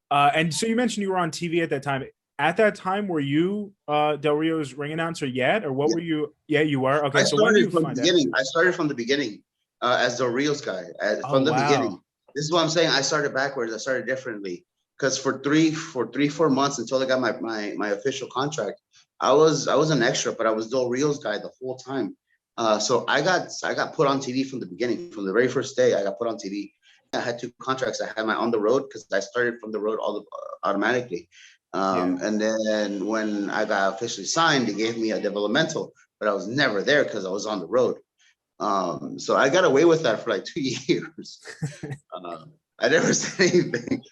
And so you mentioned you were on TV at that time. At that time, were you Del Rio's ring announcer yet, or what were you? Yeah, you were. Okay, so when did you find out? I started from the beginning as Del Rio's guy. From the beginning. This is what I'm saying. I started backwards. I started differently because for 4 months until I got my official contract, I was an extra, but I was Del Rio's guy the whole time. So I got put on TV from the beginning. From the very first day, I got put on TV. I had 2 contracts. I had my on the road because I started from the road automatically. And then when I got officially signed, they gave me a developmental, but I was never there because I was on the road. So I got away with that for like 2 years. I never said anything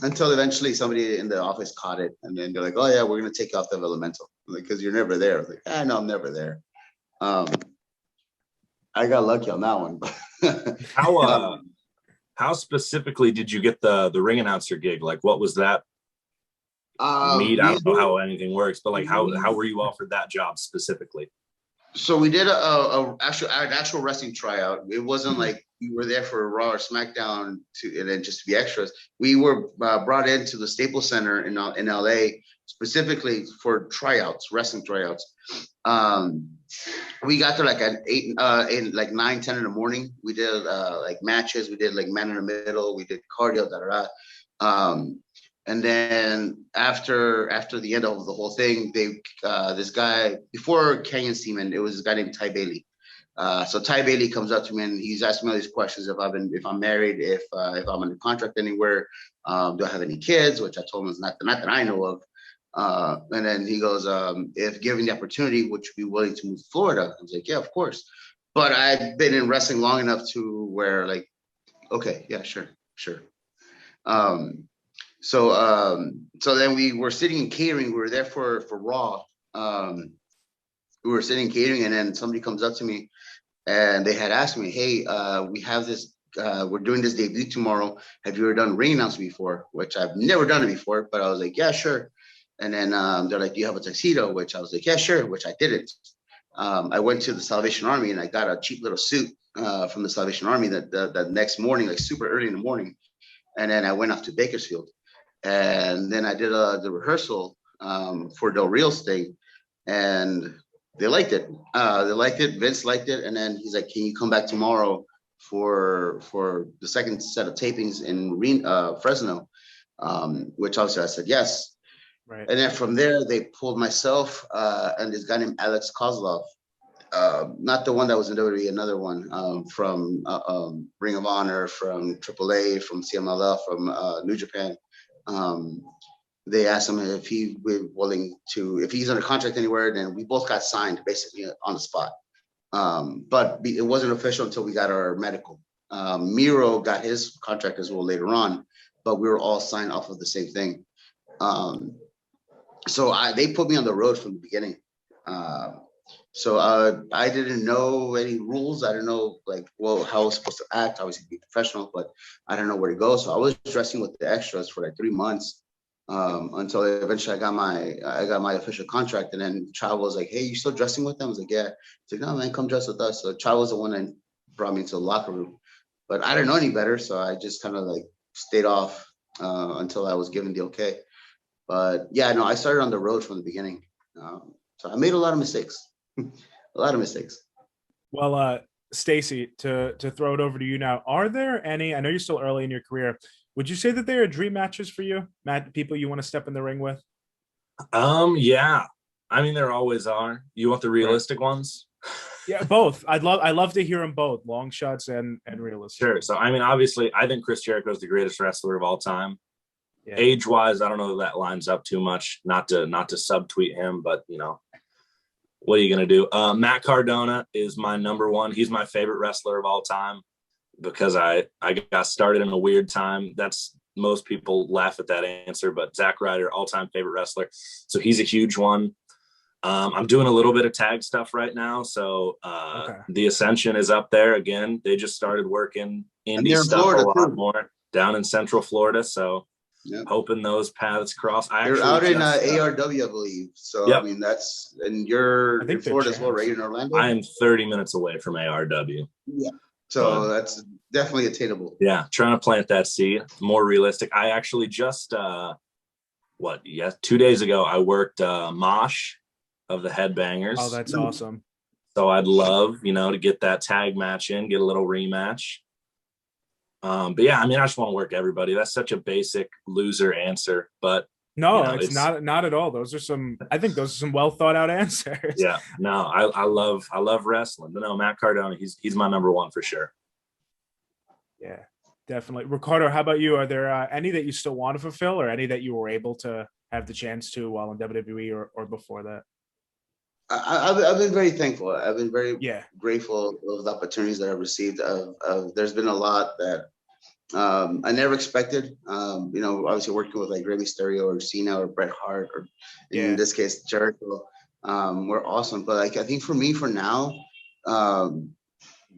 until eventually somebody in the office caught it, and then they're like, "Oh yeah, we're gonna take you off developmental because you're never there." I was like, "No, I'm never there." I got lucky on that one. How specifically did you get the ring announcer gig? Like, what was that? I don't know how anything works, but like, how were you offered that job specifically? So we did an actual wrestling tryout. It wasn't like we were there for Raw or SmackDown and then just to be extras. We were brought into the Staples Center in LA specifically for wrestling tryouts. We got there like at 9, 10 in the morning. We did like matches. We did like man in the middle. We did cardio, and then after the end of the whole thing, this guy, before Canyon Seaman, it was this guy named Ty Bailey. So Ty Bailey comes up to me and he's asking me all these questions: if I'm married, if I'm under contract anywhere, do I have any kids? Which I told him is not that I know of. And then he goes, if given the opportunity, would you be willing to move to Florida? I was like, yeah, of course. But I've been in wrestling long enough to where like, okay, yeah, sure. So then we were sitting in catering. We were there for Raw. We were sitting in catering, and then somebody comes up to me, and they had asked me, "Hey, we have this. We're doing this debut tomorrow. Have you ever done ring announcing before?" Which I've never done it before, but I was like, "Yeah, sure." And then they're like, "Do you have a tuxedo?" Which I was like, "Yeah, sure." Which I didn't. I went to the Salvation Army, and I got a cheap little suit from the Salvation Army that next morning, like super early in the morning. And then I went off to Bakersfield. And then I did the rehearsal for Del Rio's thing, and they liked it. Vince liked it, and then he's like, "Can you come back tomorrow for the second set of tapings in Fresno?" Which obviously I said yes. Right. And then from there, they pulled myself and this guy named Alex Kozlov, not the one that was in WWE, another one from Ring of Honor, from AAA, from CMLL, from New Japan. They asked him if he was willing to, if he's under contract anywhere, then we both got signed basically on the spot. But it wasn't official until we got our medical. Miro got his contract as well later on, but we were all signed off of the same thing. So they put me on the road from the beginning. So I didn't know any rules. I didn't know like how I was supposed to act. Obviously, be professional, but I didn't know where to go. So I was dressing with the extras for like 3 months until eventually I got my official contract. And then Travel was like, "Hey, you still dressing with them?" I was like, "Yeah." He's like, "No, man, come dress with us." So Travel was the one that brought me into the locker room, but I didn't know any better, so I just kind of like stayed off until I was given the okay. But yeah, no, I started on the road from the beginning, so I made a lot of mistakes. A lot of mistakes. Well, Stacee, to throw it over to you now, are there any? I know you're still early in your career. Would you say that they are dream matches for you, Matt? People you want to step in the ring with? Yeah. I mean, there always are. You want the realistic ones? Yeah, both. I love to hear them both, long shots and realistic. Sure. So I mean, obviously, I think Chris Jericho is the greatest wrestler of all time. Yeah. Age wise, I don't know that lines up too much. Not to subtweet him, but you know, what are you gonna do? Matt Cardona is my number one. He's my favorite wrestler of all time because I got started in a weird time. That's most people laugh at that answer, but Zack Ryder, all time favorite wrestler. So he's a huge one. I'm doing a little bit of tag stuff right now. So the Ascension is up there again. They just started working indie stuff a lot more down in Central Florida. So hoping those paths cross. They're out in ARW, I believe. So I mean, that's and you're in Florida as well, right? In Orlando. I am 30 minutes away from ARW. Yeah. So that's definitely attainable. Yeah, trying to plant that seed. More realistic. I actually just 2 days ago I worked Mosh of the Headbangers. Oh, that's awesome. So I'd love, to get that tag match in, get a little rematch. But yeah, I mean, I just want to work everybody. That's such a basic loser answer, but no, it's not at all. I think those are some well thought out answers. Yeah, no, I love wrestling. But no, Matt Cardona, he's my number one for sure. Yeah, definitely. Ricardo, how about you? Are there any that you still want to fulfill, or any that you were able to have the chance to while in WWE or before that? I've been very thankful. I've been very grateful of the opportunities that I've received. There's been a lot that I never expected. Obviously working with like Rey Mysterio or Cena or Bret Hart or in this case Jericho, were awesome. But like I think for me, for now,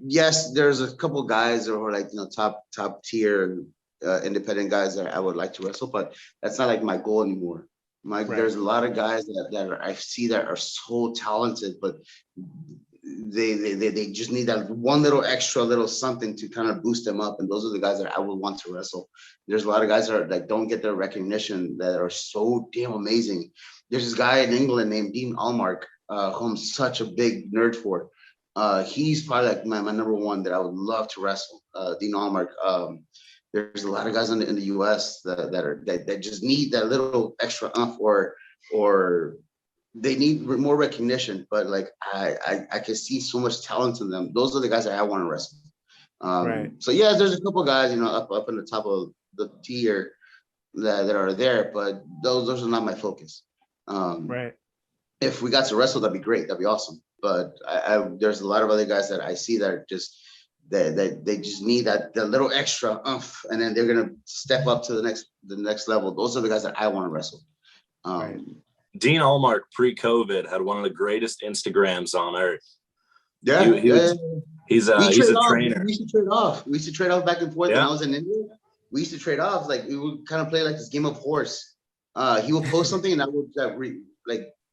yes, there's a couple guys that are like top tier independent guys that I would like to wrestle, but that's not like my goal anymore. There's a lot of guys that I see that are so talented, but they just need that one little extra little something to kind of boost them up, and those are the guys that I would want to wrestle. There's a lot of guys that don't get their recognition that are so damn amazing. There's this guy in England named Dean Allmark, who I'm such a big nerd for. He's probably like my number one that I would love to wrestle. Dean Allmark. There's a lot of guys in the U.S. that just need that little extra umph or they need more recognition. But like I can see so much talent in them. Those are the guys that I want to wrestle. So yeah, there's a couple guys up in the top of the tier that are there, but those are not my focus. If we got to wrestle, that'd be great. That'd be awesome. But there's a lot of other guys that I see that are just. They just need that little extra umph, and then they're gonna step up to the next level. Those are the guys that I want to wrestle. Dean Allmark pre-COVID had one of the greatest Instagrams on earth. He's a trainer. We used to trade off back and forth when I was in India. We used to trade off, like we would kind of play like this game of horse. He would post something and I would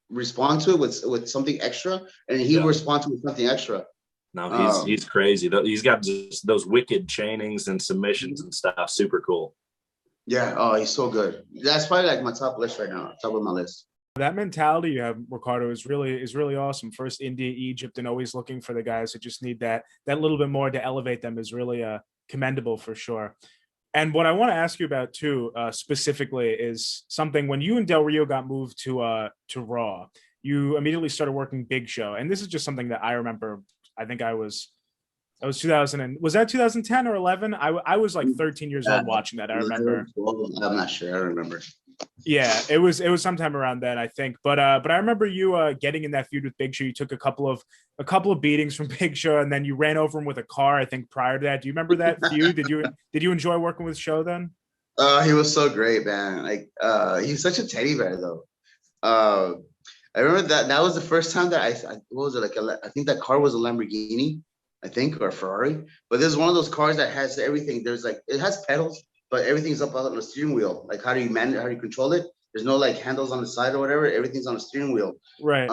respond to it with something extra, and he would respond to it with something extra. No, he's crazy. He's got just those wicked chainings and submissions and stuff. Super cool. Yeah. Oh, he's so good. That's probably like my top list right now. Top of my list. That mentality you have, Ricardo, is really awesome. First India, Egypt, and always looking for the guys that just need that little bit more to elevate them is really commendable for sure. And what I want to ask you about too, specifically, is something when you and Del Rio got moved to Raw, you immediately started working Big Show, and this is just something that I remember. I think I was 2000 and was that 2010 or 11? I was like 13 years old watching that. I remember. I'm not sure. I don't remember. Yeah, it was sometime around then, I think. But I remember you getting in that feud with Big Show. You took a couple of beatings from Big Show, and then you ran over him with a car. I think prior to that, do you remember that feud? Did you enjoy working with Show then? He was so great, man. Like he's such a teddy bear though. I remember that was the first time that what was it like? I think that car was a Lamborghini, I think, or a Ferrari. But this is one of those cars that has everything. There's like it has pedals, but everything's up on the steering wheel. Like how do you manage? How do you control it? There's no like handles on the side or whatever. Everything's on the steering wheel. Right.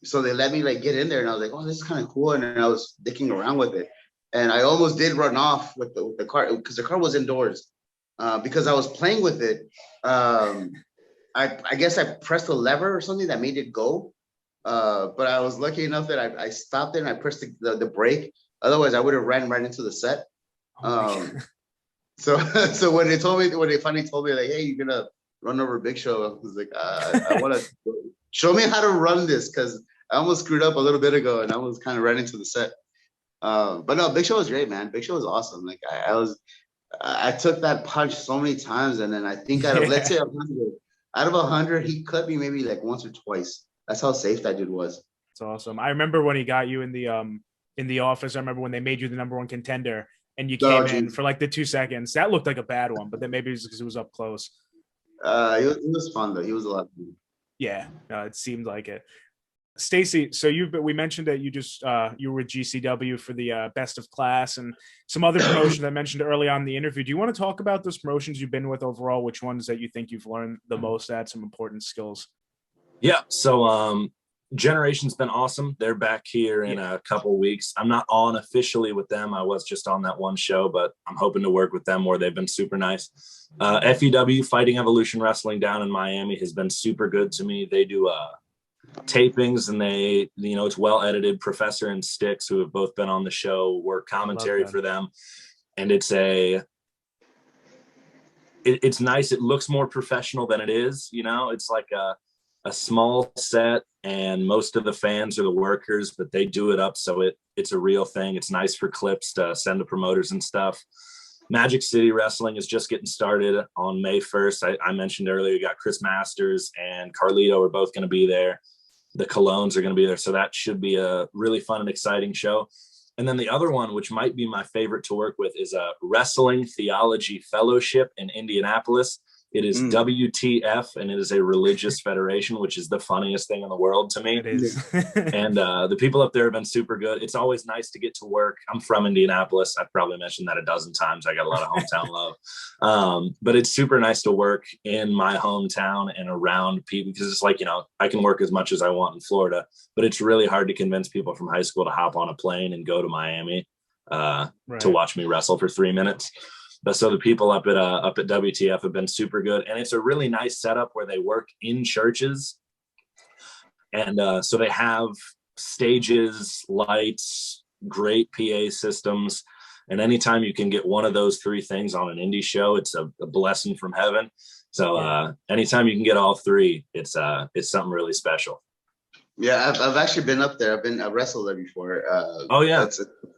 So they let me like get in there, and I was like, oh, this is kind of cool. And then I was dicking around with it, and I almost did run off with the car because the car was indoors. Because I was playing with it. I guess I pressed a lever or something that made it go. But I was lucky enough that I stopped it and I pressed the brake. Otherwise, I would have ran right into the set. So so when they finally told me like, hey, you're gonna run over Big Show, I was like, I want to show me how to run this because I almost screwed up a little bit ago and I was kind of ran into the set. But no, Big Show was great, man. Big Show was awesome. Like I took that punch so many times, and then I think let's say 100, out of 100, he cut me maybe like once or twice. That's how safe that dude was. It's awesome. I remember when he got you in the office. I remember when they made you the number one contender, and you came in for like the 2 seconds. That looked like a bad one, but then maybe it was because it was up close. It was fun though. He was a lot of fun. Yeah, it seemed like it. Stacee, so we mentioned that you were with GCW for the Best of Class and some other promotions I mentioned early on in the interview. Do you want to talk about those promotions you've been with overall? Which ones that you think you've learned the most at, some important skills? Yeah, so Generation's been awesome. They're back here in a couple weeks. I'm not on officially with them. I was just on that one show, but I'm hoping to work with them more. They've been super nice. FEW, Fighting Evolution Wrestling down in Miami, has been super good to me. They do tapings, and they, it's well edited. Professor and Styx, who have both been on the show, work commentary for them, and it's nice. It looks more professional than it is. It's like a small set, and most of the fans are the workers, but they do it up so it's a real thing. It's nice for clips to send to promoters and stuff. Magic City Wrestling is just getting started on May 1st. I mentioned earlier, you got Chris Masters and Carlito are both going to be there. The Colognes are going to be there. So that should be a really fun and exciting show. And then the other one, which might be my favorite to work with, is a Wrestling Theology Fellowship in Indianapolis. It is WTF, and it is a religious federation, which is the funniest thing in the world to me. It is. And the people up there have been super good. It's always nice to get to work. I'm from Indianapolis. I've probably mentioned that a dozen times. I got a lot of hometown love. But it's super nice to work in my hometown and around people, because it's like, I can work as much as I want in Florida, but it's really hard to convince people from high school to hop on a plane and go to Miami to watch me wrestle for 3 minutes. But so the people up at WTF have been super good, and it's a really nice setup where they work in churches, and so they have stages, lights, great PA systems, and anytime you can get one of those three things on an indie show, it's a blessing from heaven. So anytime you can get all three, it's something really special. Yeah, I've actually been up there. I've wrestled there before.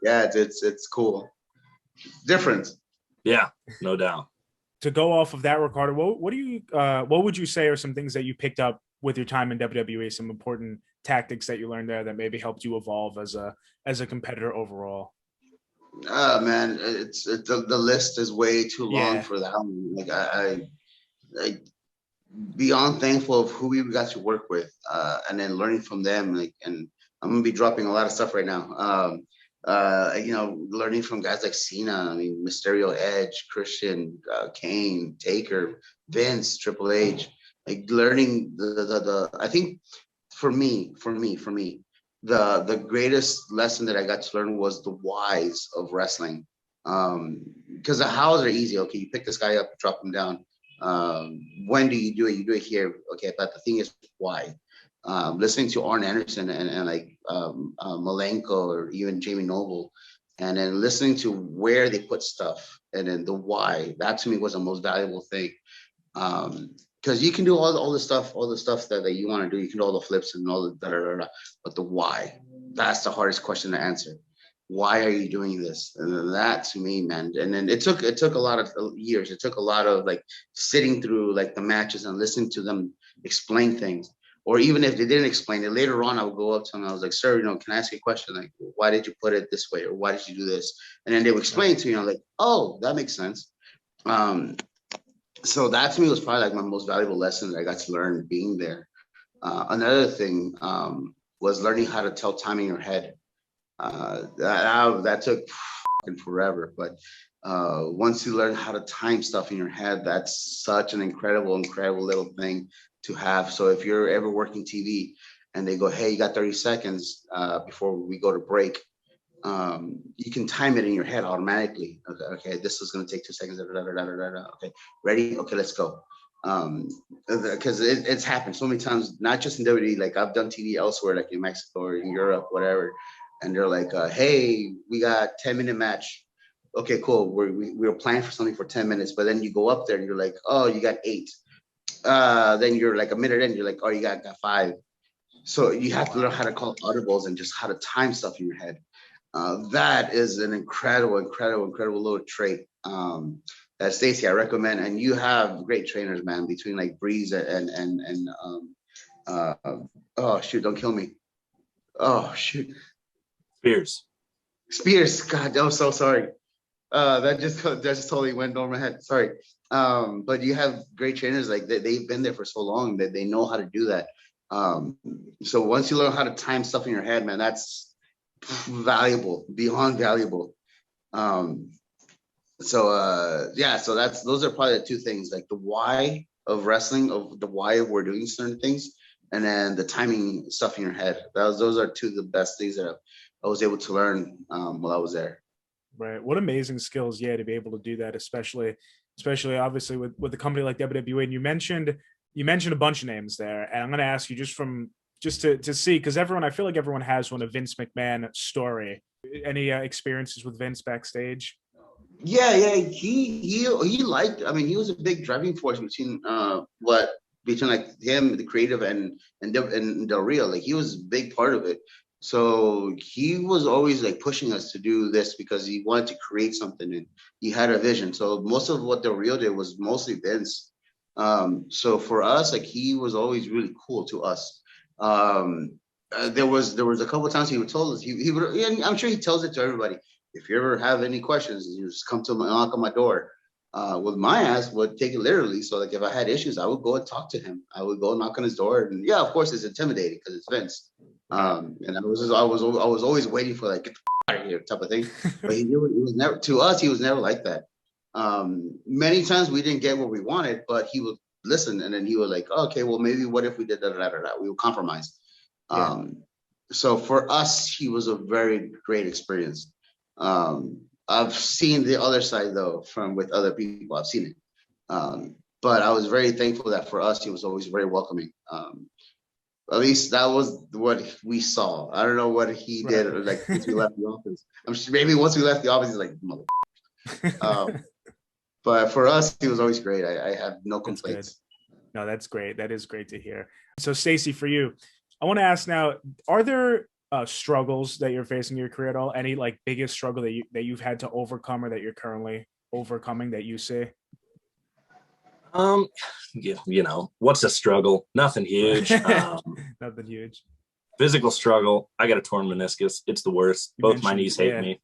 It's cool. Different. Yeah, no doubt. To go off of that, Ricardo, what would you say are some things that you picked up with your time in WWE, some important tactics that you learned there that maybe helped you evolve as a competitor overall? Man, it's the list is way too long for that one. Like I beyond thankful of who we got to work with, and then learning from them. Like, and I'm gonna be dropping a lot of stuff right now. Learning from guys like Cena, Mysterio, Edge, Christian, Kane, Taker, Vince, Triple H, like learning the I think for me, the greatest lesson that I got to learn was the whys of wrestling. Because the hows are easy. Okay, you pick this guy up, drop him down. When do you do it? You do it here. Okay, but the thing is why. Listening to Arn Anderson and like Malenko or even Jamie Noble, and then listening to where they put stuff and then the why. That to me was the most valuable thing, because you can do all the stuff that you want to do. You can do all the flips and all the but the why, that's the hardest question to answer. Why are you doing this? And that to me, man. And then it took a lot of years. It took a lot of like sitting through like the matches and listening to them explain things. Or even if they didn't explain it, later on, I would go up to them. I was like, sir, can I ask you a question? Like, why did you put it this way? Or why did you do this? And then they would explain to me, like, oh, that makes sense. So that to me was probably like my most valuable lesson that I got to learn being there. Another thing was learning how to tell time in your head. That took forever, but once you learn how to time stuff in your head, that's such an incredible little thing to have. So if you're ever working TV and they go, hey, you got 30 seconds before we go to break, you can time it in your head automatically. Okay, this is going to take 2 seconds. Okay, ready? Okay, let's go. Because it's happened so many times, not just in WWE. Like I've done TV elsewhere, like in Mexico or in Europe, whatever. And they're like, hey, we got 10-minute match. Okay, cool. We were planning for something for 10 minutes, but then you go up there and you're like, oh, you got 8. Then you're like a minute in, you're like, oh, you got 5. So you have to learn how to call audibles and just how to time stuff in your head. That is an incredible little trait that Stacee, I recommend. And you have great trainers, man, between like Breeze and oh shoot, don't kill me. Oh shoot. Spears. God, I'm so sorry. That just totally went over my head. Sorry. But you have great trainers, like they've been there for so long that they know how to do that. So once you learn how to time stuff in your head, man, that's valuable, beyond valuable. So those are probably the 2 things, like the why of wrestling, of the why we're doing certain things, and then the timing stuff in your head. Those are 2 of the best things that I was able to learn while I was there. Right. What amazing skills, to be able to do that, especially obviously with a company like WWE. And you mentioned a bunch of names there, and I'm going to ask you just to see, because I feel like everyone has one, a Vince McMahon story. Any experiences with Vince backstage? Yeah, he liked. I mean, he was a big driving force between like him, the creative, and Del Rio. Like he was a big part of it. So he was always like pushing us to do this because he wanted to create something and he had a vision. So most of what Del Rio did was mostly Vince. So for us, like he was always really cool to us. There was a couple of times he would tell us he would, and I'm sure he tells it to everybody. If you ever have any questions, you just come to knock on my door. With my ass would take it literally. So like if I had issues, I would go and talk to him. I would go knock on his door, and yeah, of course it's intimidating because it's Vince. And I was always waiting for like get the out of here type of thing. But he was never, to us, he was never like that. Many times we didn't get what we wanted, but he would listen, and then he would like, oh, okay, well maybe what if we did that? We would compromise. Yeah. So for us, he was a very great experience. I've seen the other side though, with other people. I've seen it. But I was very thankful that for us, he was always very welcoming. At least that was what we saw. I don't know what he did, like once we left the office. I'm sure maybe once we left the office, he's like, mother. But for us, he was always great. I have no complaints. No, that's great. That is great to hear. So Stacee, for you, I want to ask now, are there struggles that you're facing in your career at all? Any like biggest struggle that you've had to overcome or that you're currently overcoming that you see? You know, what's a struggle? Nothing huge. Nothing huge. Physical struggle. I got a torn meniscus. It's the worst. Both my knees hate me.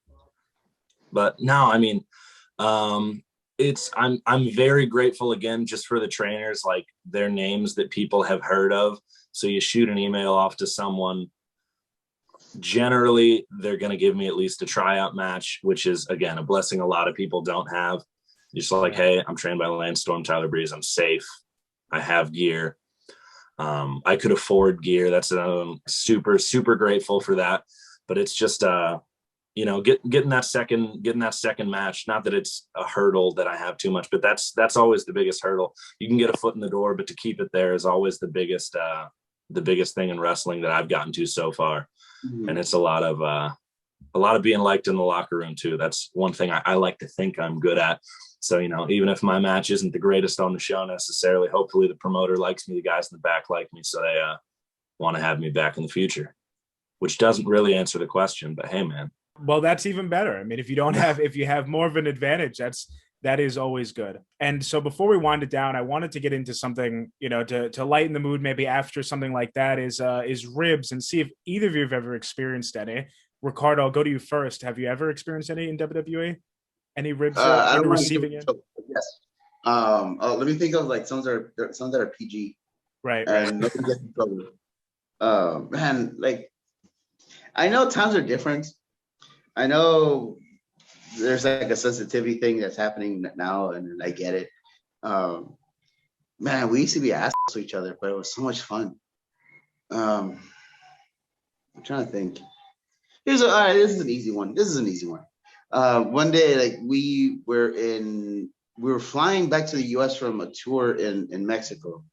But no, I mean, I'm very grateful again just for the trainers, like their names that people have heard of. So you shoot an email off to someone, generally they're going to give me at least a tryout match, which is again a blessing a lot of people don't have. Just like, hey, I'm trained by Lance Storm, Tyler Breeze. I'm safe. I have gear. I could afford gear. That's super, super grateful for that. But it's just, you know, getting that second match. Not that it's a hurdle that I have too much, but that's always the biggest hurdle. You can get a foot in the door, but to keep it there is always the biggest thing in wrestling that I've gotten to so far. Mm-hmm. And it's a lot of being liked in the locker room too. That's one thing I like to think I'm good at. So, you know, even if my match isn't the greatest on the show necessarily, hopefully the promoter likes me, the guys in the back like me, so they want to have me back in the future, which doesn't really answer the question, but hey, man. Well, that's even better. I mean, if you have more of an advantage, that is always good. And so before we wind it down, I wanted to get into something, you know, to lighten the mood, maybe after something like that is ribs, and see if either of you have ever experienced any. Ricardo, I'll go to you first. Have you ever experienced any in WWE? Any ribs I don't receiving it? Yes. Let me think of like some that are PG. Right. and nobody gets in trouble. Man, like, I know times are different. I know there's like a sensitivity thing that's happening now, and I get it. Um, Man, we used to be assholes to each other, but it was so much fun. I'm trying to think. All right, this is an easy one. This is an easy one. One day, like we were flying back to the U.S. from a tour in Mexico,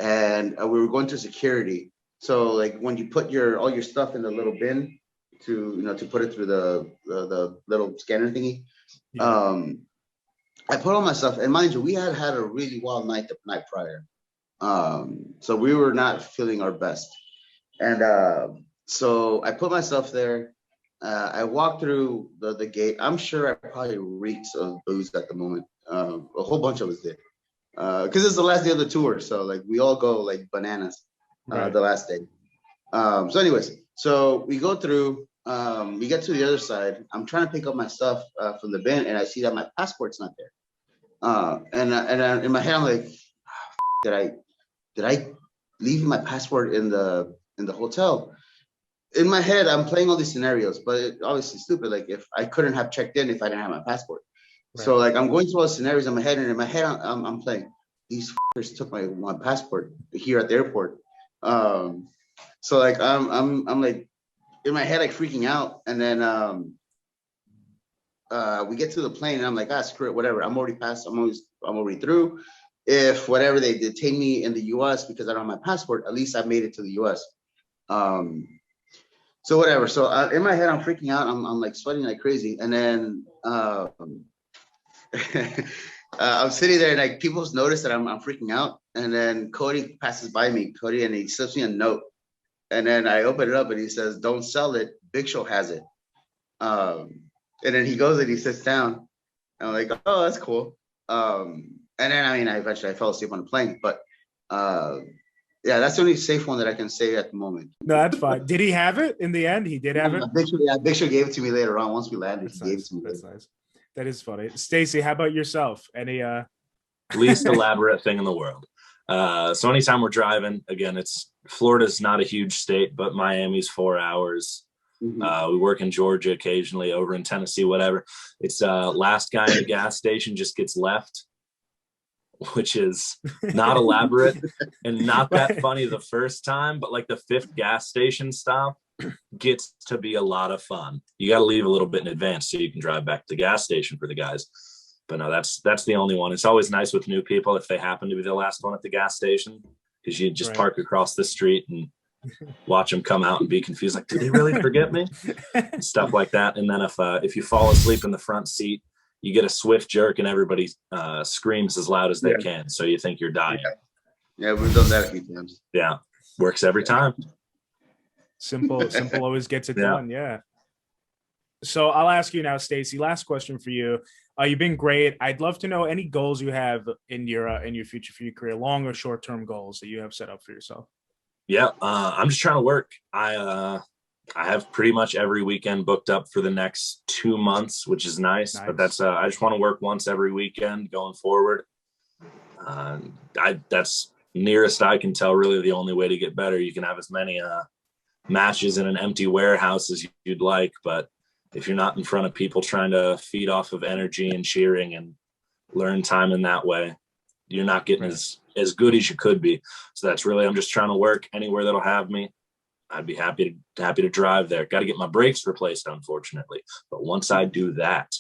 and we were going to security. So like when you put all your stuff in the little bin to put it through the little scanner thingy, Yeah. I put all my stuff, and mind you, we had a really wild night the night prior, so we were not feeling our best, and so I put my stuff there. I walked through the gate. I'm sure I probably reeked of booze at the moment. A whole bunch of us did, because it's the last day of the tour, so like we all go like bananas Right. the last day. So anyways, so we go through. We get to the other side. I'm trying to pick up my stuff from the bin, and I see that my passport's not there. And in my head, I'm like, did I leave my passport in the hotel? In my head, I'm playing all these scenarios, but obviously stupid. Like if I couldn't have checked in if I didn't have my passport. Right. So like I'm going through all the scenarios in my head, and in my head, I'm playing. These fuckers took my passport here at the airport. So like I'm like in my head like freaking out, and then we get to the plane, and I'm like, screw it, whatever. I'm already passed. I'm already through. If whatever they detain me in the U.S. because I don't have my passport, at least I made it to the U.S. So whatever. So in my head, I'm freaking out. I'm like sweating like crazy, and then I'm sitting there, and like people notice that I'm freaking out, and then Cody passes by me, and he slips me a note, and then I open it up, and he says, "Don't sell it. Big Show has it." And then he goes and he sits down. And I'm like, "Oh, that's cool." And then I eventually fell asleep on the plane, but yeah, that's the only safe one that I can say at the moment. No, that's fine. Did he have it in the end? He did have it. Big Show gave it to me later on. Once we landed, That's he gave nice. it to me. That's nice. That is funny. Stacey, how about yourself? Any least elaborate thing in the world. So anytime we're driving, again, Florida's not a huge state, but Miami's 4 hours. Mm-hmm. We work in Georgia occasionally, over in Tennessee, whatever. It's last guy in the gas station just gets left, which is not elaborate and not that funny the first time, but like the 5th gas station stop gets to be a lot of fun. You got to leave a little bit in advance so you can drive back to the gas station for the guys. But no, that's the only one. It's always nice with new people if they happen to be the last one at the gas station, because you just park across the street and watch them come out and be confused, like, did they really forget me? Stuff like that. And then if you fall asleep in the front seat, you get a swift jerk and everybody screams as loud as they can, so you think you're dying. Yeah, we've done that a few times. Yeah, works every time. Simple always gets it done. Yeah. So I'll ask you now, Stacey, last question for you. You've been great. I'd love to know any goals you have in your future for your career, long or short-term goals that you have set up for yourself. Yeah, I'm just trying to work. I have pretty much every weekend booked up for the next 2 months, which is nice. But that's I just want to work once every weekend going forward. That's nearest I can tell, really the only way to get better. You can have as many matches in an empty warehouse as you'd like, but if you're not in front of people trying to feed off of energy and cheering and learn time in that way, you're not getting as good as you could be. So that's really, I'm just trying to work anywhere that'll have me. I'd be happy to drive there. Got to get my brakes replaced, unfortunately. But once I do that,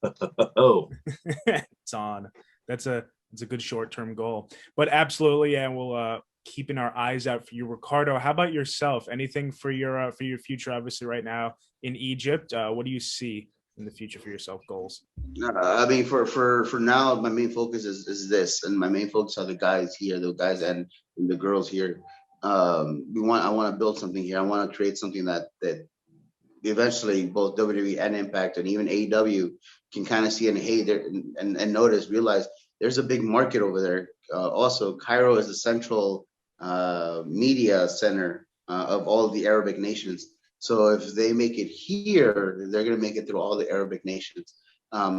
it's on. That's a good short-term goal. But absolutely, yeah, we'll keeping our eyes out for you, Ricardo. How about yourself? Anything for your future? Obviously, right now in Egypt, what do you see in the future for yourself goals? I mean, for now, my main focus is this, and my main focus are the guys here, the guys and the girls here. I want to build something here. I want to create something that eventually both WWE and Impact and even AEW can kind of see and realize there's a big market over there. Also, Cairo is the central media center of all the Arabic nations. So if they make it here, they're going to make it through all the Arabic nations.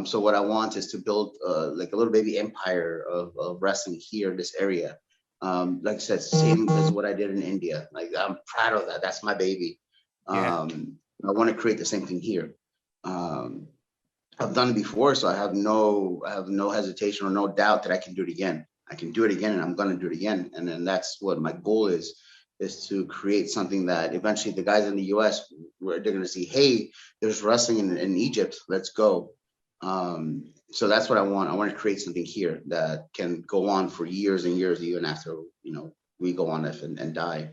So what I want is to build like a little baby empire of wrestling here in this area. Like I said, same as what I did in India. Like, I'm proud of that. That's my baby. Yeah. I want to create the same thing here. I've done it before, so I have no hesitation or no doubt that I can do it again. I can do it again, and I'm going to do it again. And then that's what my goal is to create something that eventually the guys in the US, where they're going to see, hey, there's wrestling in Egypt. Let's go. So that's what I want. I want to create something here that can go on for years and years, even after, we go on and die.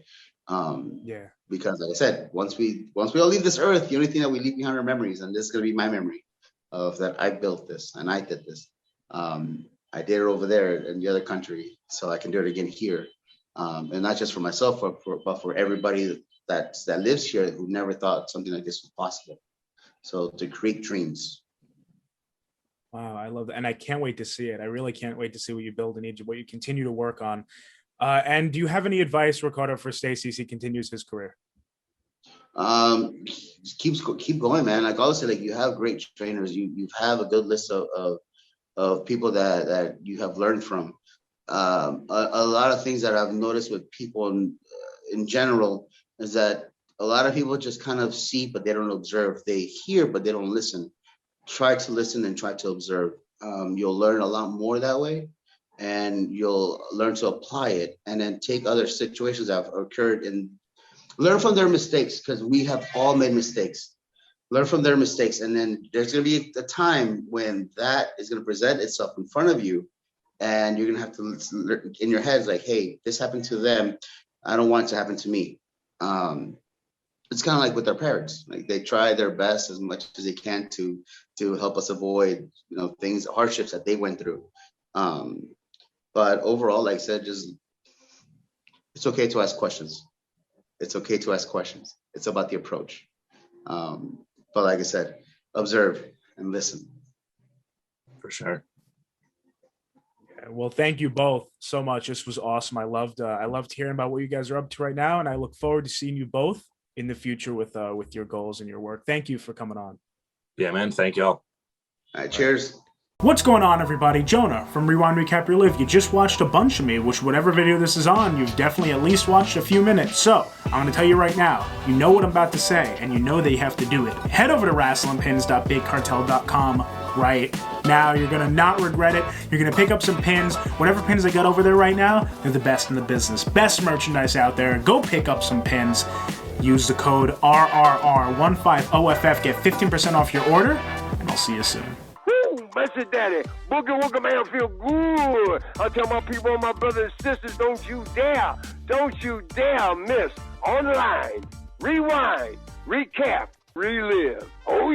Yeah. Because like I said, once we all leave this earth, the only thing that we leave behind are memories, and this is going to be my memory of that. I built this and I did this. I did it over there in the other country, so I can do it again here. And not just for myself, but for everybody that lives here who never thought something like this was possible. So to create dreams. Wow, I love that. And I can't wait to see it. I really can't wait to see what you build in Egypt, what you continue to work on. And do you have any advice, Ricardo, for Stacee as he continues his career? Keep going, man. Like I always say, like, you have great trainers. You have a good list of people that you have learned from. A lot of things that I've noticed with people in general is that a lot of people just kind of see, but they don't observe. They hear, but they don't listen. Try to listen and try to observe. You'll learn a lot more that way, and you'll learn to apply it, and then take other situations that have occurred and learn from their mistakes, because we have all made mistakes. Learn from their mistakes, and then there's going to be a time when that is going to present itself in front of you, and you're going to have to, in your head, like, hey, this happened to them. I don't want it to happen to me. It's kind of like with our parents. Like, they try their best as much as they can to help us avoid, things, hardships that they went through. But overall, like I said, it's okay to ask questions. It's okay to ask questions. It's about the approach. But like I said, observe and listen. For sure. Yeah, well, thank you both so much. This was awesome. I loved hearing about what you guys are up to right now, and I look forward to seeing you both in the future with your goals and your work. Thank you for coming on. Yeah, man. Thank y'all. All right, cheers. What's going on, everybody? Jonah from Rewind, Recap, Relive. You just watched a bunch of me, which whatever video this is on, you've definitely at least watched a few minutes. So, I'm going to tell you right now, you know what I'm about to say, and you know that you have to do it. Head over to wrestlingpins.bigcartel.com right now. You're going to not regret it. You're going to pick up some pins. Whatever pins I got over there right now, they're the best in the business. Best merchandise out there. Go pick up some pins. Use the code RRR15OFF. Get 15% off your order, and I'll see you soon. Message Daddy, Boogie Woogie Man feel good. I tell my people, my brothers and sisters, don't you dare miss online, rewind, recap, relive. Oh,